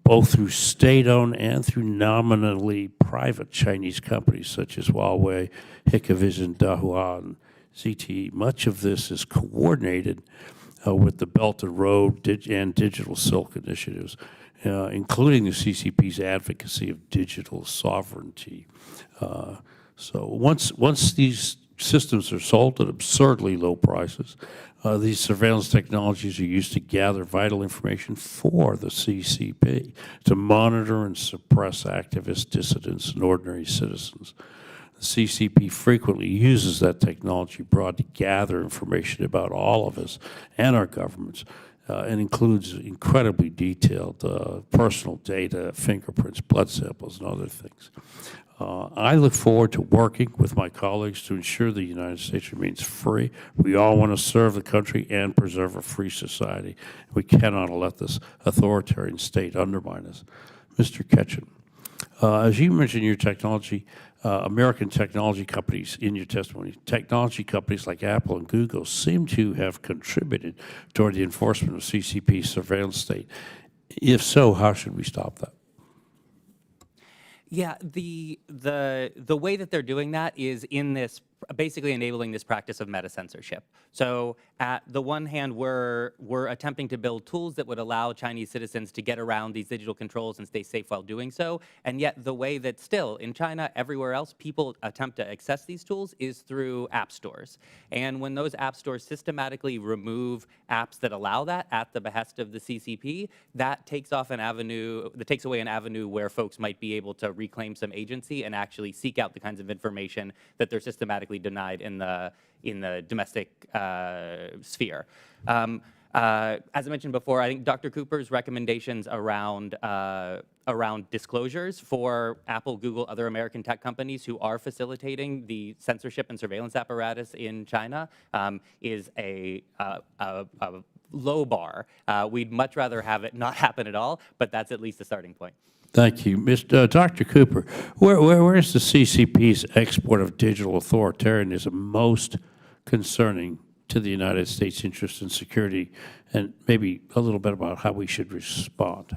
both through state-owned and through nominally private Chinese companies such as Huawei, Hikvision, Dahua, and ZTE. Much of this is coordinated with the Belt and Road and Digital Silk initiatives, including the CCP's advocacy of digital sovereignty. So once these systems are sold at absurdly low prices, these surveillance technologies are used to gather vital information for the CCP to monitor and suppress activists, dissidents, and ordinary citizens. The CCP frequently uses that technology abroad to gather information about all of us and our governments, and includes incredibly detailed personal data, fingerprints, blood samples, and other things. I look forward to working with my colleagues to ensure the United States remains free. We all want to serve the country and preserve a free society. We cannot let this authoritarian state undermine us. Mr. Ketchum, as you mentioned your technology, American technology companies in your testimony, technology companies like Apple and Google seem to have contributed toward the enforcement of CCP surveillance state. If so, how should we stop that? Yeah, the way that they're doing that is in this, basically enabling this practice of meta-censorship. So at the one hand, we're attempting to build tools that would allow Chinese citizens to get around these digital controls and stay safe while doing so. And yet the way that still in China, everywhere else, people attempt to access these tools is through app stores. And when those app stores systematically remove apps that allow that at the behest of the CCP, that takes away an avenue where folks might be able to reclaim some agency and actually seek out the kinds of information that they're systematically denied in the domestic sphere. As I mentioned before, I think Dr. Cooper's recommendations around disclosures for Apple, Google, other American tech companies who are facilitating the censorship and surveillance apparatus in China is a low bar. We'd much rather have it not happen at all, but that's at least a starting point. Thank you. Dr. Cooper, where is the CCP's export of digital authoritarianism most concerning to the United States' interest and security, and maybe a little bit about how we should respond?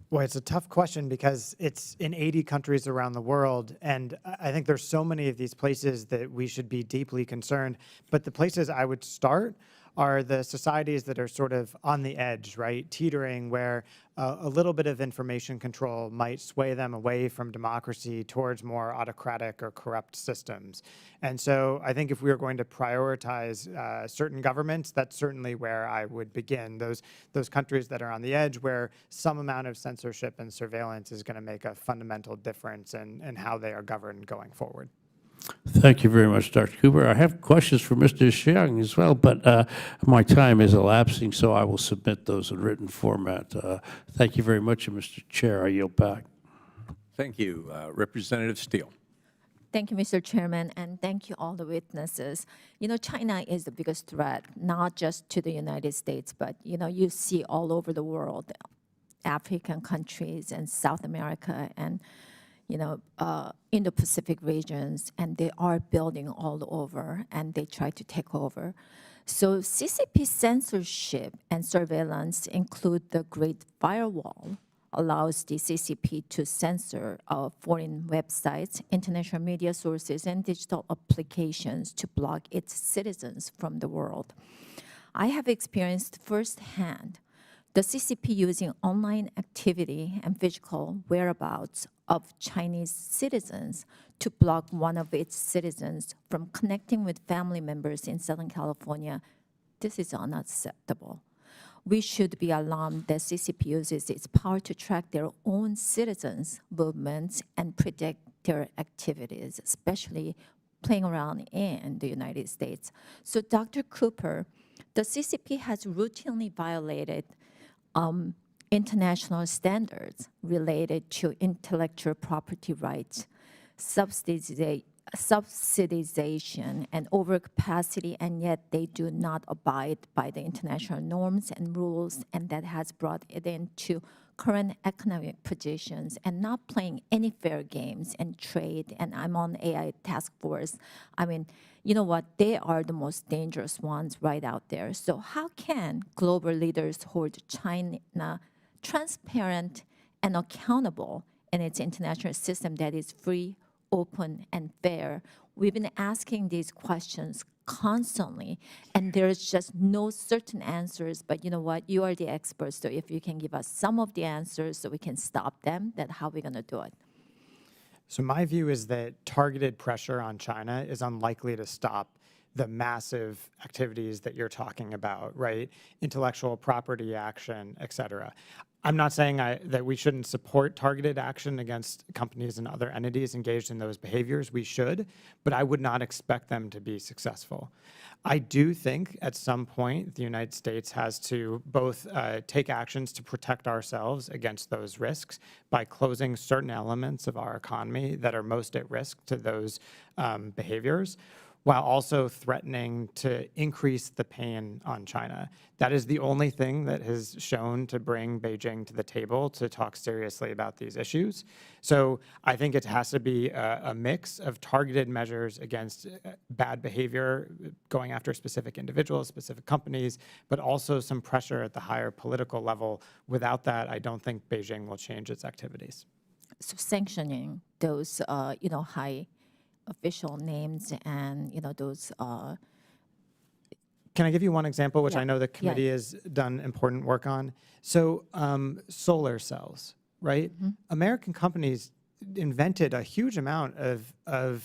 Well, it's a tough question because it's in 80 countries around the world, and I think there's so many of these places that we should be deeply concerned. But the places I would start are the societies that are sort of on the edge, right, teetering, where a little bit of information control might sway them away from democracy towards more autocratic or corrupt systems. And so I think if we were going to prioritize certain governments, that's certainly where I would begin. Those countries that are on the edge, where some amount of censorship and surveillance is going to make a fundamental difference in how they are governed going forward. Thank you very much, Dr. Cooper. I have questions for Mr. Xiang as well, but my time is elapsing, so I will submit those in written format. Thank you very much, Mr. Chair. I yield back. Thank you. Representative Steele. Thank you, Mr. Chairman, and thank you all the witnesses. You know, China is the biggest threat, not just to the United States, but, you know, you see all over the world, African countries and South America and you know, in the Pacific regions, and they are building all over, and they try to take over. So CCP censorship and surveillance include the Great Firewall, allows the CCP to censor foreign websites, international media sources, and digital applications to block its citizens from the world. I have experienced firsthand the CCP using online activity and physical whereabouts of Chinese citizens to block one of its citizens from connecting with family members in Southern California. This is unacceptable. We should be alarmed that CCP uses its power to track their own citizens' movements and predict their activities, especially playing around in the United States. So Dr. Cooper, the CCP has routinely violated international standards related to intellectual property rights, subsidization, and overcapacity, and yet they do not abide by the international norms and rules, and that has brought it into current economic positions and not playing any fair games and trade. And I'm on AI task force. I mean, you know what? They are the most dangerous ones right out there. So how can global leaders hold China transparent and accountable in its international system that is free, open, and fair? We've been asking these questions constantly, and there's just no certain answers. But you know what? You are the experts, so if you can give us some of the answers so we can stop them, then how are we going to do it? So my view is that targeted pressure on China is unlikely to stop the massive activities that you're talking about, right? Intellectual property action, et cetera. I'm not saying that we shouldn't support targeted action against companies and other entities engaged in those behaviors. We should, but I would not expect them to be successful. I do think at some point the United States has to both take actions to protect ourselves against those risks by closing certain elements of our economy that are most at risk to those behaviors, while also threatening to increase the pain on China. That is the only thing that has shown to bring Beijing to the table to talk seriously about these issues. So I think it has to be a mix of targeted measures against bad behavior, going after specific individuals, specific companies, but also some pressure at the higher political level. Without that, I don't think Beijing will change its activities. So sanctioning those, high official names and those. Can I give you one example, which I know the committee has done important work on? So solar cells, right? American companies invented a huge amount of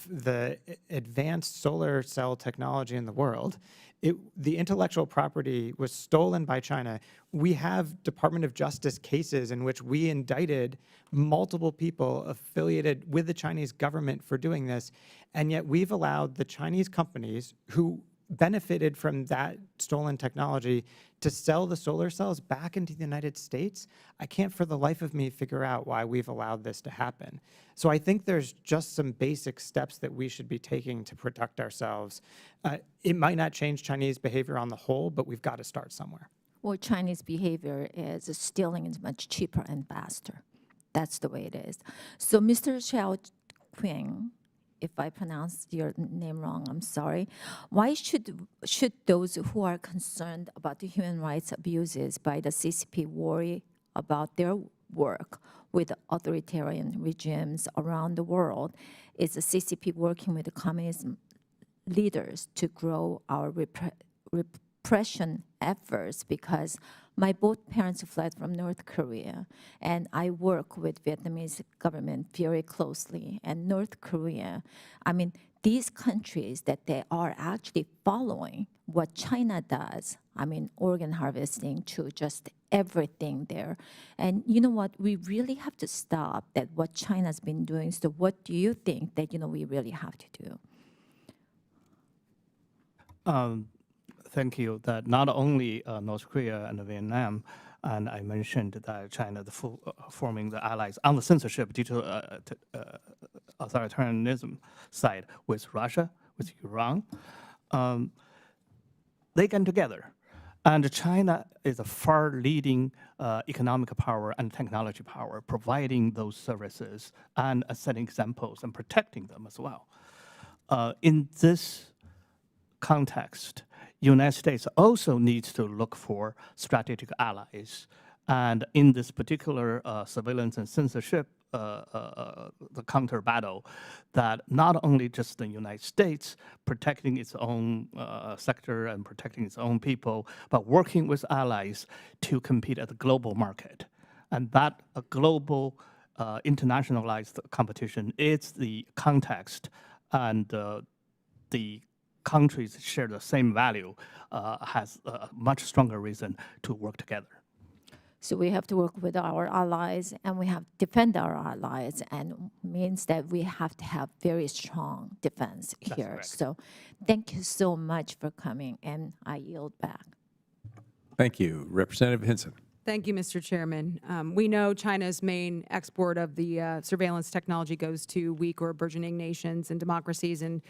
the advanced solar cell technology in the world. The intellectual property was stolen by China. We have Department of Justice cases in which we indicted multiple people affiliated with the Chinese government for doing this, and yet we've allowed the Chinese companies who benefited from that stolen technology to sell the solar cells back into the United States. I can't for the life of me figure out why we've allowed this to happen. So I think there's just some basic steps that we should be taking to protect ourselves. It might not change Chinese behavior on the whole, but we've got to start somewhere. Well, Chinese behavior is stealing is much cheaper and faster. That's the way it is. So Mr. Xiao Qing, if I pronounced your name wrong, I'm sorry. Why should those who are concerned about the human rights abuses by the CCP worry about their work with authoritarian regimes around the world? Is the CCP working with the communism leaders to grow our repression efforts? Because my both parents fled from North Korea, and I work with Vietnamese government very closely. And North Korea, I mean, these countries that they are actually following what China does, I mean, organ harvesting to just everything there. And you know what, we really have to stop that what China's been doing. So what do you think that, we really have to do? Thank you. That not only North Korea and Vietnam, and I mentioned that China forming the allies on the censorship due to authoritarianism side with Russia, with Iran, they come together. And China is a far leading economic power and technology power, providing those services and setting examples and protecting them as well. In this context, United States also needs to look for strategic allies And in this particular surveillance and censorship, the counter battle, that not only just the United States protecting its own sector and protecting its own people, but working with allies to compete at the global market. And that a global internationalized competition is the context, and the countries share the same value, has a much stronger reason to work together. So we have to work with our allies, and we have to defend our allies, and means that we have to have very strong defense here. correct. So thank you so much for coming, and I yield back. Thank you. Representative Hinson. Thank you, Mr. Chairman. We know China's main export of the surveillance technology goes to weak or burgeoning nations and democracies, and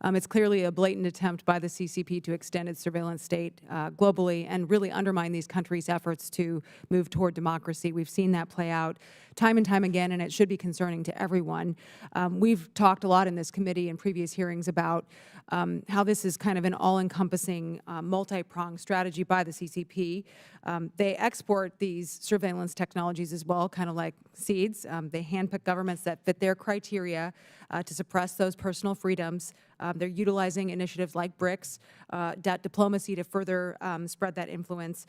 it's clearly a blatant attempt by the CCP to extend its surveillance state globally and really undermine these countries' efforts to move toward democracy. We've seen that play out time and time again, and it should be concerning to everyone. We've talked a lot in this committee in previous hearings about how this is kind of an all-encompassing, multi-pronged strategy by the CCP. They export these surveillance technologies as well, kind of like seeds. They handpick governments that fit their criteria to suppress those personal freedoms. They're utilizing initiatives like BRICS, diplomacy to further spread that influence,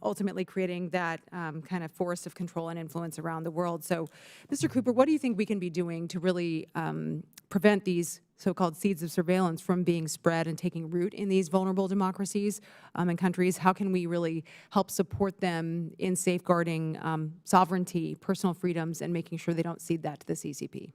ultimately creating that kind of forest of control and influence around the world. So, Mr. Cooper, what do you think we can be doing to really prevent these so-called seeds of surveillance from being spread and taking root in these vulnerable democracies and countries? How can we really help support them in safeguarding sovereignty, personal freedoms, and making sure they don't cede that to the CCP?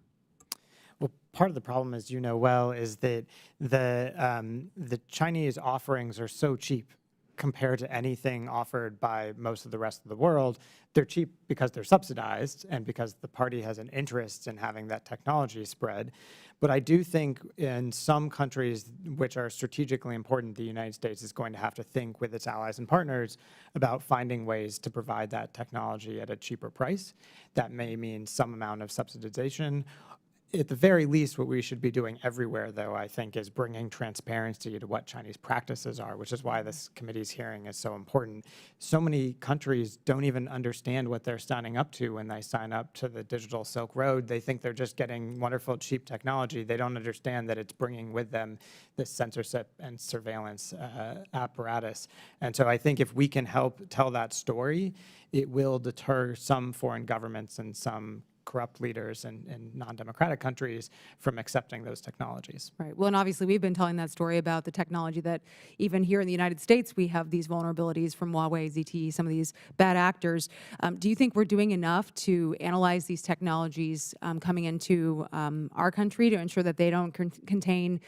Well, part of the problem, as you know well, is that the Chinese offerings are so cheap compared to anything offered by most of the rest of the world. They're cheap because they're subsidized and because the party has an interest in having that technology spread. But I do think in some countries which are strategically important, the United States is going to have to think with its allies and partners about finding ways to provide that technology at a cheaper price. That may mean some amount of subsidization. At the very least, what we should be doing everywhere, though, I think, is bringing transparency to what Chinese practices are, which is why this committee's hearing is so important. So many countries don't even understand what they're signing up to when they sign up to the digital Silk Road. They think they're just getting wonderful, cheap technology. They don't understand that it's bringing with them this censorship and surveillance apparatus. And so I think if we can help tell that story, it will deter some foreign governments and some corrupt leaders in non-democratic countries from accepting those technologies. Right. Well, and obviously we've been telling that story about the technology that even here in the United States, we have these vulnerabilities from Huawei, ZTE, some of these bad actors. Do you think we're doing enough to analyze these technologies coming into our country to ensure that they don't contain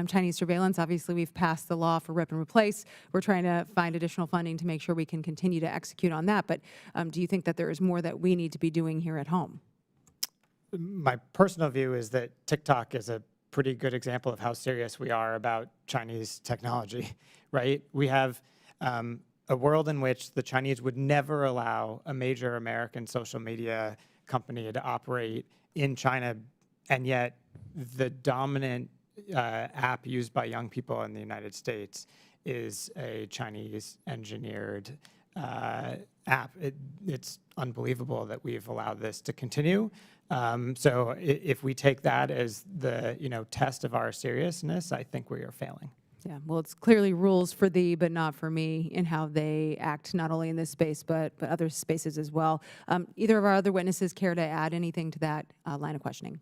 Chinese surveillance? Obviously, we've passed the law for rip and replace. We're trying to find additional funding to make sure we can continue to execute on that. But do you think that there is more that we need to be doing here at home? My personal view is that TikTok is a pretty good example of how serious we are about Chinese technology, right? We have a world in which the Chinese would never allow a major American social media company to operate in China, and yet the dominant app used by young people in the United States is a Chinese engineered app. It's unbelievable that we've allowed this to continue. So if we take that as the test of our seriousness, I think we are failing. Yeah, well, it's clearly rules for thee, but not for me in how they act, not only in this space, but other spaces as well. Either of our other witnesses care to add anything to that line of questioning?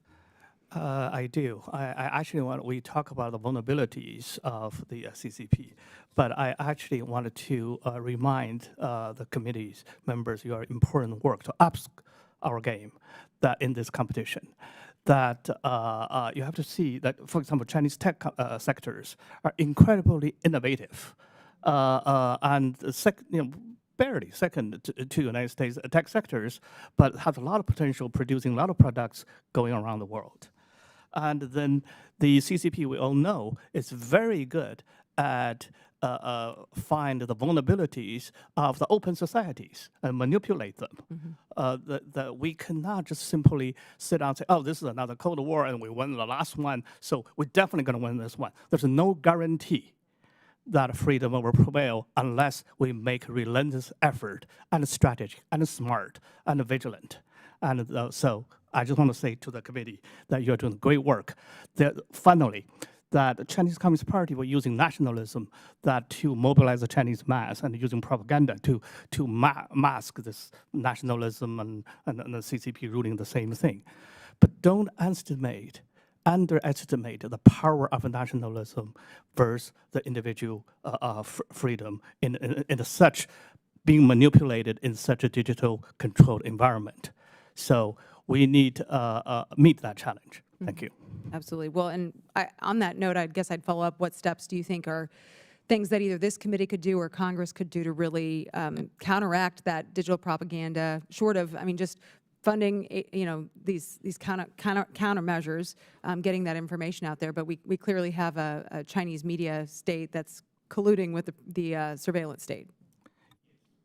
I do. I actually we talk about the vulnerabilities of the CCP, but I actually wanted to remind the committee's members your important work to up our game that in this competition. That you have to see that, for example, Chinese tech sectors are incredibly innovative, and barely second to United States tech sectors, but have a lot of potential, producing a lot of products going around the world. And then the CCP, we all know, is very good at find the vulnerabilities of the open societies and manipulate them. That we cannot just simply sit down and say, oh, this is another Cold War and we won the last one, so we're definitely going to win this one. There's no guarantee that freedom will prevail unless we make relentless effort and strategy and smart and vigilant. And so I just want to say to the committee that you're doing great work. That finally, that the Chinese Communist Party were using nationalism that to mobilize the Chinese mass and using propaganda to mask this nationalism and the CCP ruling the same thing. But don't underestimate the power of nationalism versus the individual freedom in such being manipulated in such a digital controlled environment. So we need to meet that challenge. Thank you. Absolutely. Well, and on that note, I guess I'd follow up. What steps do you think are things that either this committee could do or Congress could do to really counteract that digital propaganda, short of, I mean, just funding, these countermeasures, getting that information out there? But we clearly have a Chinese media state that's colluding with the surveillance state.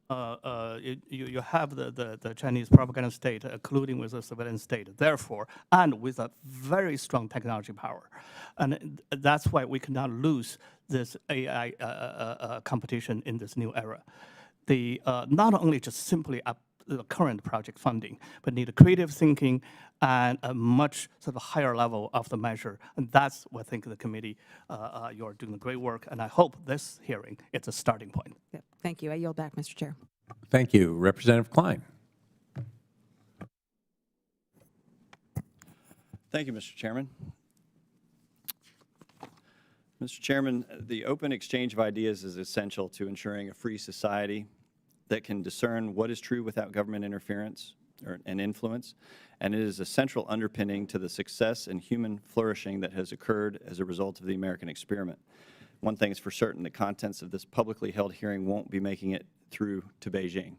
You have the Chinese propaganda state colluding with the surveillance state, therefore, and with a very strong technology power. And that's why we cannot lose this AI competition in this new era. Not only just simply the current project funding, but need creative thinking and a much sort of higher level of the measure. And that's what I think the committee, you're doing great work. And I hope this hearing is a starting point. Yep. Thank you. I yield back, Mr. Chair. Thank you. Representative Klein. Thank you, Mr. Chairman. Mr. Chairman, the open exchange of ideas is essential to ensuring a free society that can discern what is true without government interference and influence, and it is a central underpinning to the success and human flourishing that has occurred as a result of the American experiment. One thing is for certain, the contents of this publicly held hearing won't be making it through to Beijing.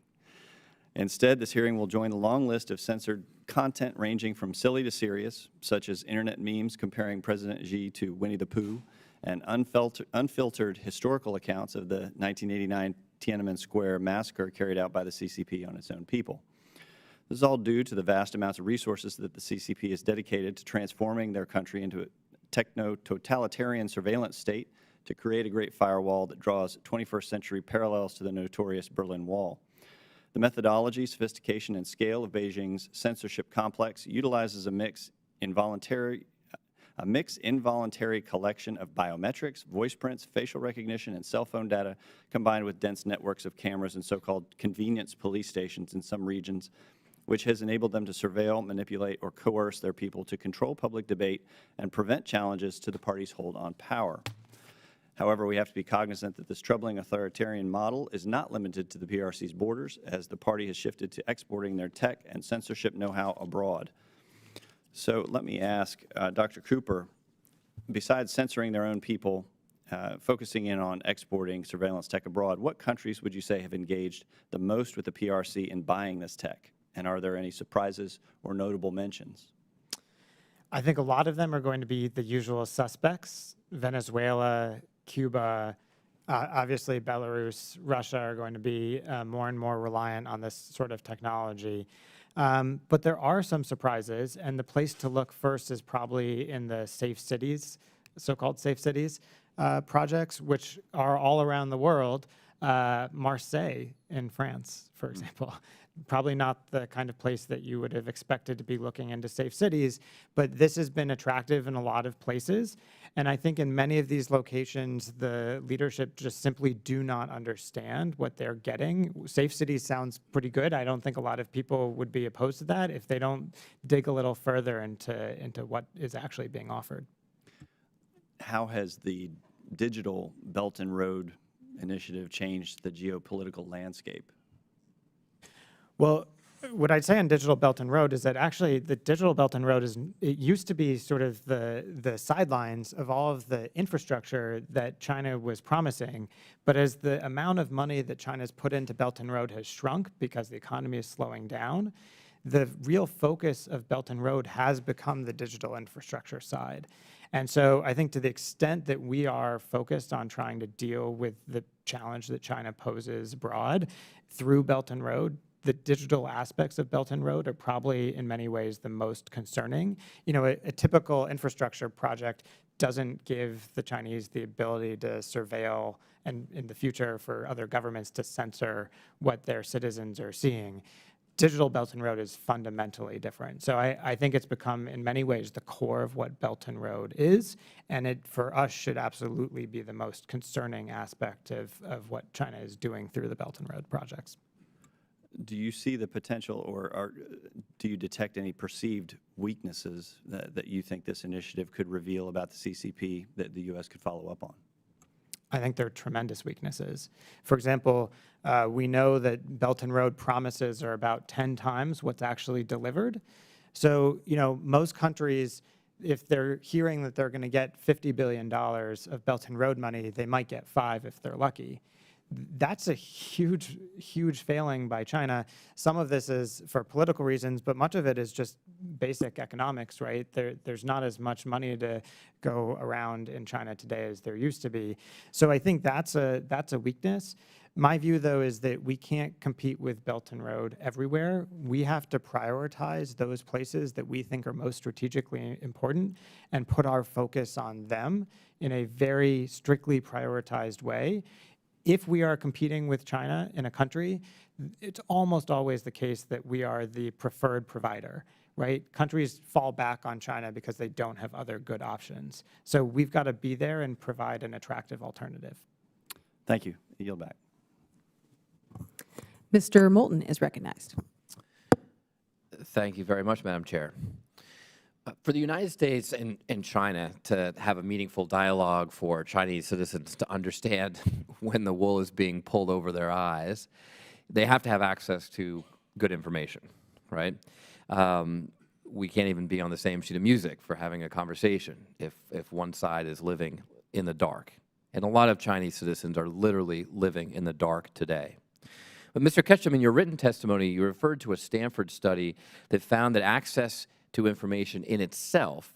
Instead, this hearing will join the long list of censored content ranging from silly to serious, such as internet memes comparing President Xi to Winnie the Pooh, and unfiltered historical accounts of the 1989 Tiananmen Square massacre carried out by the CCP on its own people. This is all due to the vast amounts of resources that the CCP has dedicated to transforming their country into a techno-totalitarian surveillance state to create a great firewall that draws 21st century parallels to the notorious Berlin Wall. The methodology, sophistication, and scale of Beijing's censorship complex utilizes a mixed involuntary collection of biometrics, voice prints, facial recognition, and cell phone data, combined with dense networks of cameras and so-called convenience police stations in some regions, which has enabled them to surveil, manipulate, or coerce their people to control public debate and prevent challenges to the party's hold on power. However, we have to be cognizant that this troubling authoritarian model is not limited to the PRC's borders, as the party has shifted to exporting their tech and censorship know-how abroad. So let me ask Dr. Cooper, besides censoring their own people, focusing in on exporting surveillance tech abroad, what countries would you say have engaged the most with the PRC in buying this tech? And are there any surprises or notable mentions? I think a lot of them are going to be the usual suspects: Venezuela, Cuba, obviously Belarus, Russia are going to be more and more reliant on this sort of technology. But there are some surprises, and the place to look first is probably in the safe cities, so-called safe cities projects, which are all around the world. Marseille in France, for example. Probably not the kind of place that you would have expected to be looking into safe cities, but this has been attractive in a lot of places. And I think in many of these locations, the leadership just simply do not understand what they're getting. Safe cities sounds pretty good. I don't think a lot of people would be opposed to that if they don't dig a little further into what is actually being offered. How has the digital Belt and Road initiative changed the geopolitical landscape? Well, what I'd say on Digital Belt and Road is that actually the Digital Belt and Road it used to be sort of the sidelines of all of the infrastructure that China was promising. But as the amount of money that China's put into Belt and Road has shrunk because the economy is slowing down, the real focus of Belt and Road has become the digital infrastructure side. And so I think to the extent that we are focused on trying to deal with the challenge that China poses abroad through Belt and Road, the digital aspects of Belt and Road are probably in many ways the most concerning. You know, a typical infrastructure project doesn't give the Chinese the ability to surveil and in the future for other governments to censor what their citizens are seeing. Digital Belt and Road is fundamentally different. So I think it's become in many ways the core of what Belt and Road is, and it for us should absolutely be the most concerning aspect of what China is doing through the Belt and Road projects. Do you see the potential, or do you detect any perceived weaknesses that you think this initiative could reveal about the CCP that the U.S. could follow up on? I think there are tremendous weaknesses. For example, we know that Belt and Road promises are about 10 times what's actually delivered. So, you know, most countries, if they're hearing that they're going to get $50 billion of Belt and Road money, they might get 5 if they're lucky. That's a huge, huge failing by China. Some of this is for political reasons, but much of it is just basic economics, right? There's not as much money to go around in China today as there used to be. So I think that's a weakness. My view, though, is that we can't compete with Belt and Road everywhere. We have to prioritize those places that we think are most strategically important and put our focus on them in a very strictly prioritized way. If we are competing with China in a country, it's almost always the case that we are the preferred provider, right? Countries fall back on China because they don't have other good options. So we've got to be there and provide an attractive alternative. Thank you. I yield back. Mr. Moulton is recognized. Thank you very much, Madam Chair. For the United States and China to have a meaningful dialogue for Chinese citizens to understand when the wool is being pulled over their eyes, they have to have access to good information, right? We can't even be on the same sheet of music for having a conversation if one side is living in the dark. And a lot of Chinese citizens are literally living in the dark today. But Mr. Ketchum, in your written testimony, you referred to a Stanford study that found that access to information in itself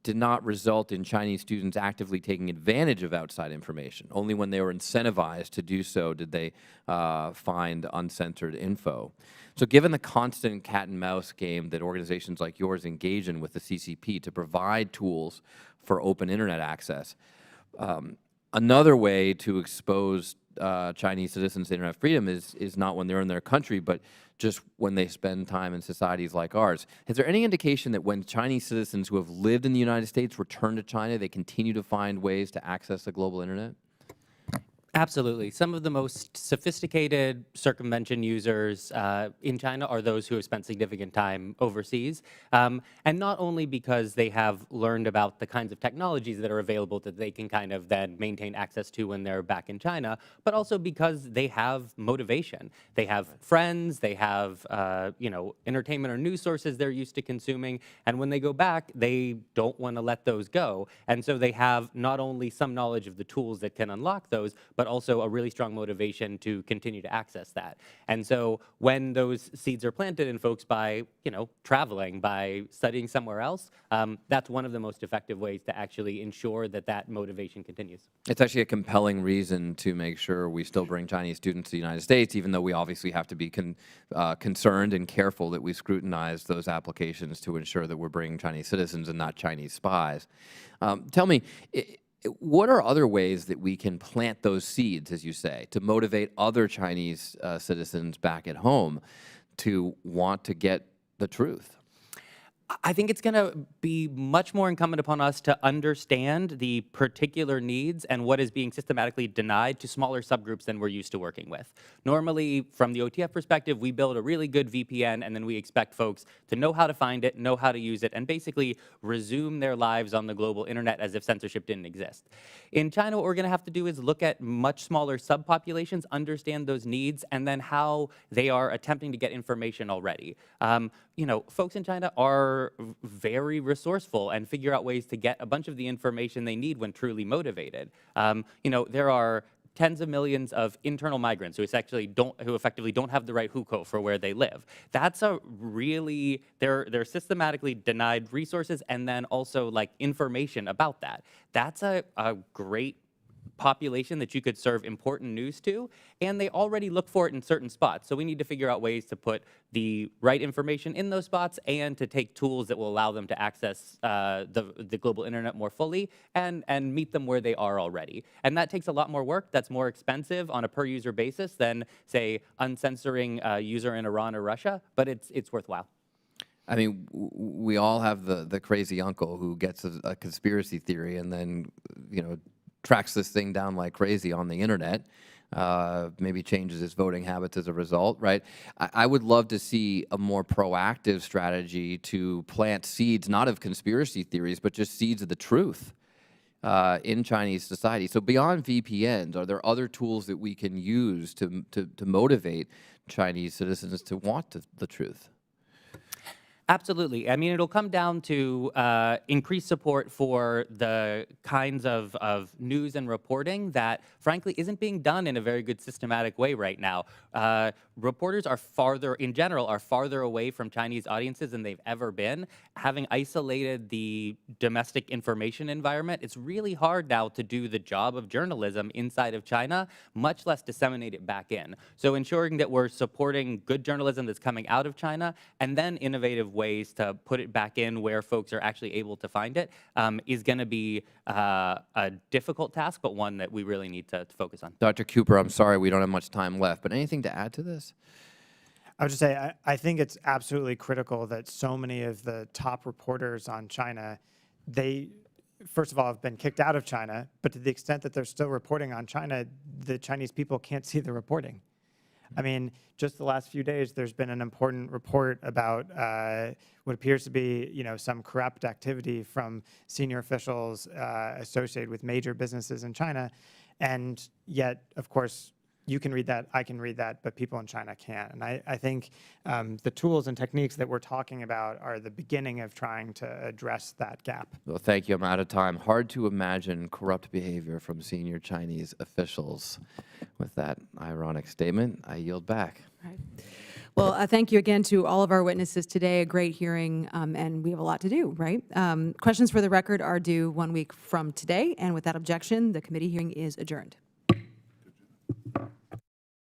did not result in Chinese students actively taking advantage of outside information. Only when they were incentivized to do so did they find uncensored info. So given the constant cat and mouse game that organizations like yours engage in with the CCP to provide tools for open internet access, another way to expose Chinese citizens to internet freedom is not when they're in their country, but just when they spend time in societies like ours. Is there any indication that when Chinese citizens who have lived in the United States return to China, they continue to find ways to access the global internet? Absolutely. Some of the most sophisticated circumvention users in China are those who have spent significant time overseas. And not only because they have learned about the kinds of technologies that are available that they can kind of then maintain access to when they're back in China, but also because they have motivation. They have friends, they have you know, entertainment or news sources they're used to consuming, and when they go back, they don't want to let those go. And so they have not only some knowledge of the tools that can unlock those, but also a really strong motivation to continue to access that. And so when those seeds are planted in folks by, you know, traveling, by studying somewhere else, that's one of the most effective ways to actually ensure that that motivation continues. It's actually a compelling reason to make sure we still bring Chinese students to the United States, even though we obviously have to be concerned and careful that we scrutinize those applications to ensure that we're bringing Chinese citizens and not Chinese spies. Tell me, what are other ways that we can plant those seeds, as you say, to motivate other Chinese citizens back at home to want to get the truth? I think it's going to be much more incumbent upon us to understand the particular needs and what is being systematically denied to smaller subgroups than we're used to working with. Normally, from the OTF perspective, we build a really good VPN, and then we expect folks to know how to find it, know how to use it, and basically resume their lives on the global internet as if censorship didn't exist. In China, what we're going to have to do is look at much smaller subpopulations, understand those needs, and then how they are attempting to get information already. You know, folks in China are very resourceful and figure out ways to get a bunch of the information they need when truly motivated. You know, there are tens of millions of internal migrants who effectively don't have the right hukou for where they live. That's a really, they're systematically denied resources and then also like information about that. That's a great population that you could serve important news to, and they already look for it in certain spots. So we need to figure out ways to put the right information in those spots and to take tools that will allow them to access the global internet more fully and meet them where they are already. And that takes a lot more work. That's more expensive on a per user basis than, say, uncensoring a user in Iran or Russia, but it's worthwhile. I mean, we all have the crazy uncle who gets a conspiracy theory and then, tracks this thing down like crazy on the internet, maybe changes his voting habits as a result, right? I would love to see a more proactive strategy to plant seeds, not of conspiracy theories, but just seeds of the truth in Chinese society. So beyond VPNs, are there other tools that we can use to motivate Chinese citizens to want the truth? Absolutely. I mean, it'll come down to increased support for the kinds of news and reporting that, frankly, isn't being done in a very good systematic way right now. Reporters are in general, are farther away from Chinese audiences than they've ever been. Having isolated the domestic information environment, it's really hard now to do the job of journalism inside of China, much less disseminate it back in. So ensuring that we're supporting good journalism that's coming out of China and then innovative ways to put it back in where folks are actually able to find it is going to be a difficult task, but one that we really need to focus on. Dr. Cooper, I'm sorry we don't have much time left, but anything to add to this? I would just say, I think it's absolutely critical that so many of the top reporters on China, they, first of all, have been kicked out of China, but to the extent that they're still reporting on China, the Chinese people can't see the reporting. I mean, just the last few days, there's been an important report about what appears to be, some corrupt activity from senior officials associated with major businesses in China. And yet, of course, you can read that, I can read that, but people in China can't. And I think the tools and techniques that we're talking about are the beginning of trying to address that gap. Well, thank you. I'm out of time. Hard to imagine corrupt behavior from senior Chinese officials. With that ironic statement, I yield back. Right. Well, thank you again to all of our witnesses today. A great hearing, and we have a lot to do, right? Questions for the record are due 1 week from today, and without objection, the committee hearing is adjourned.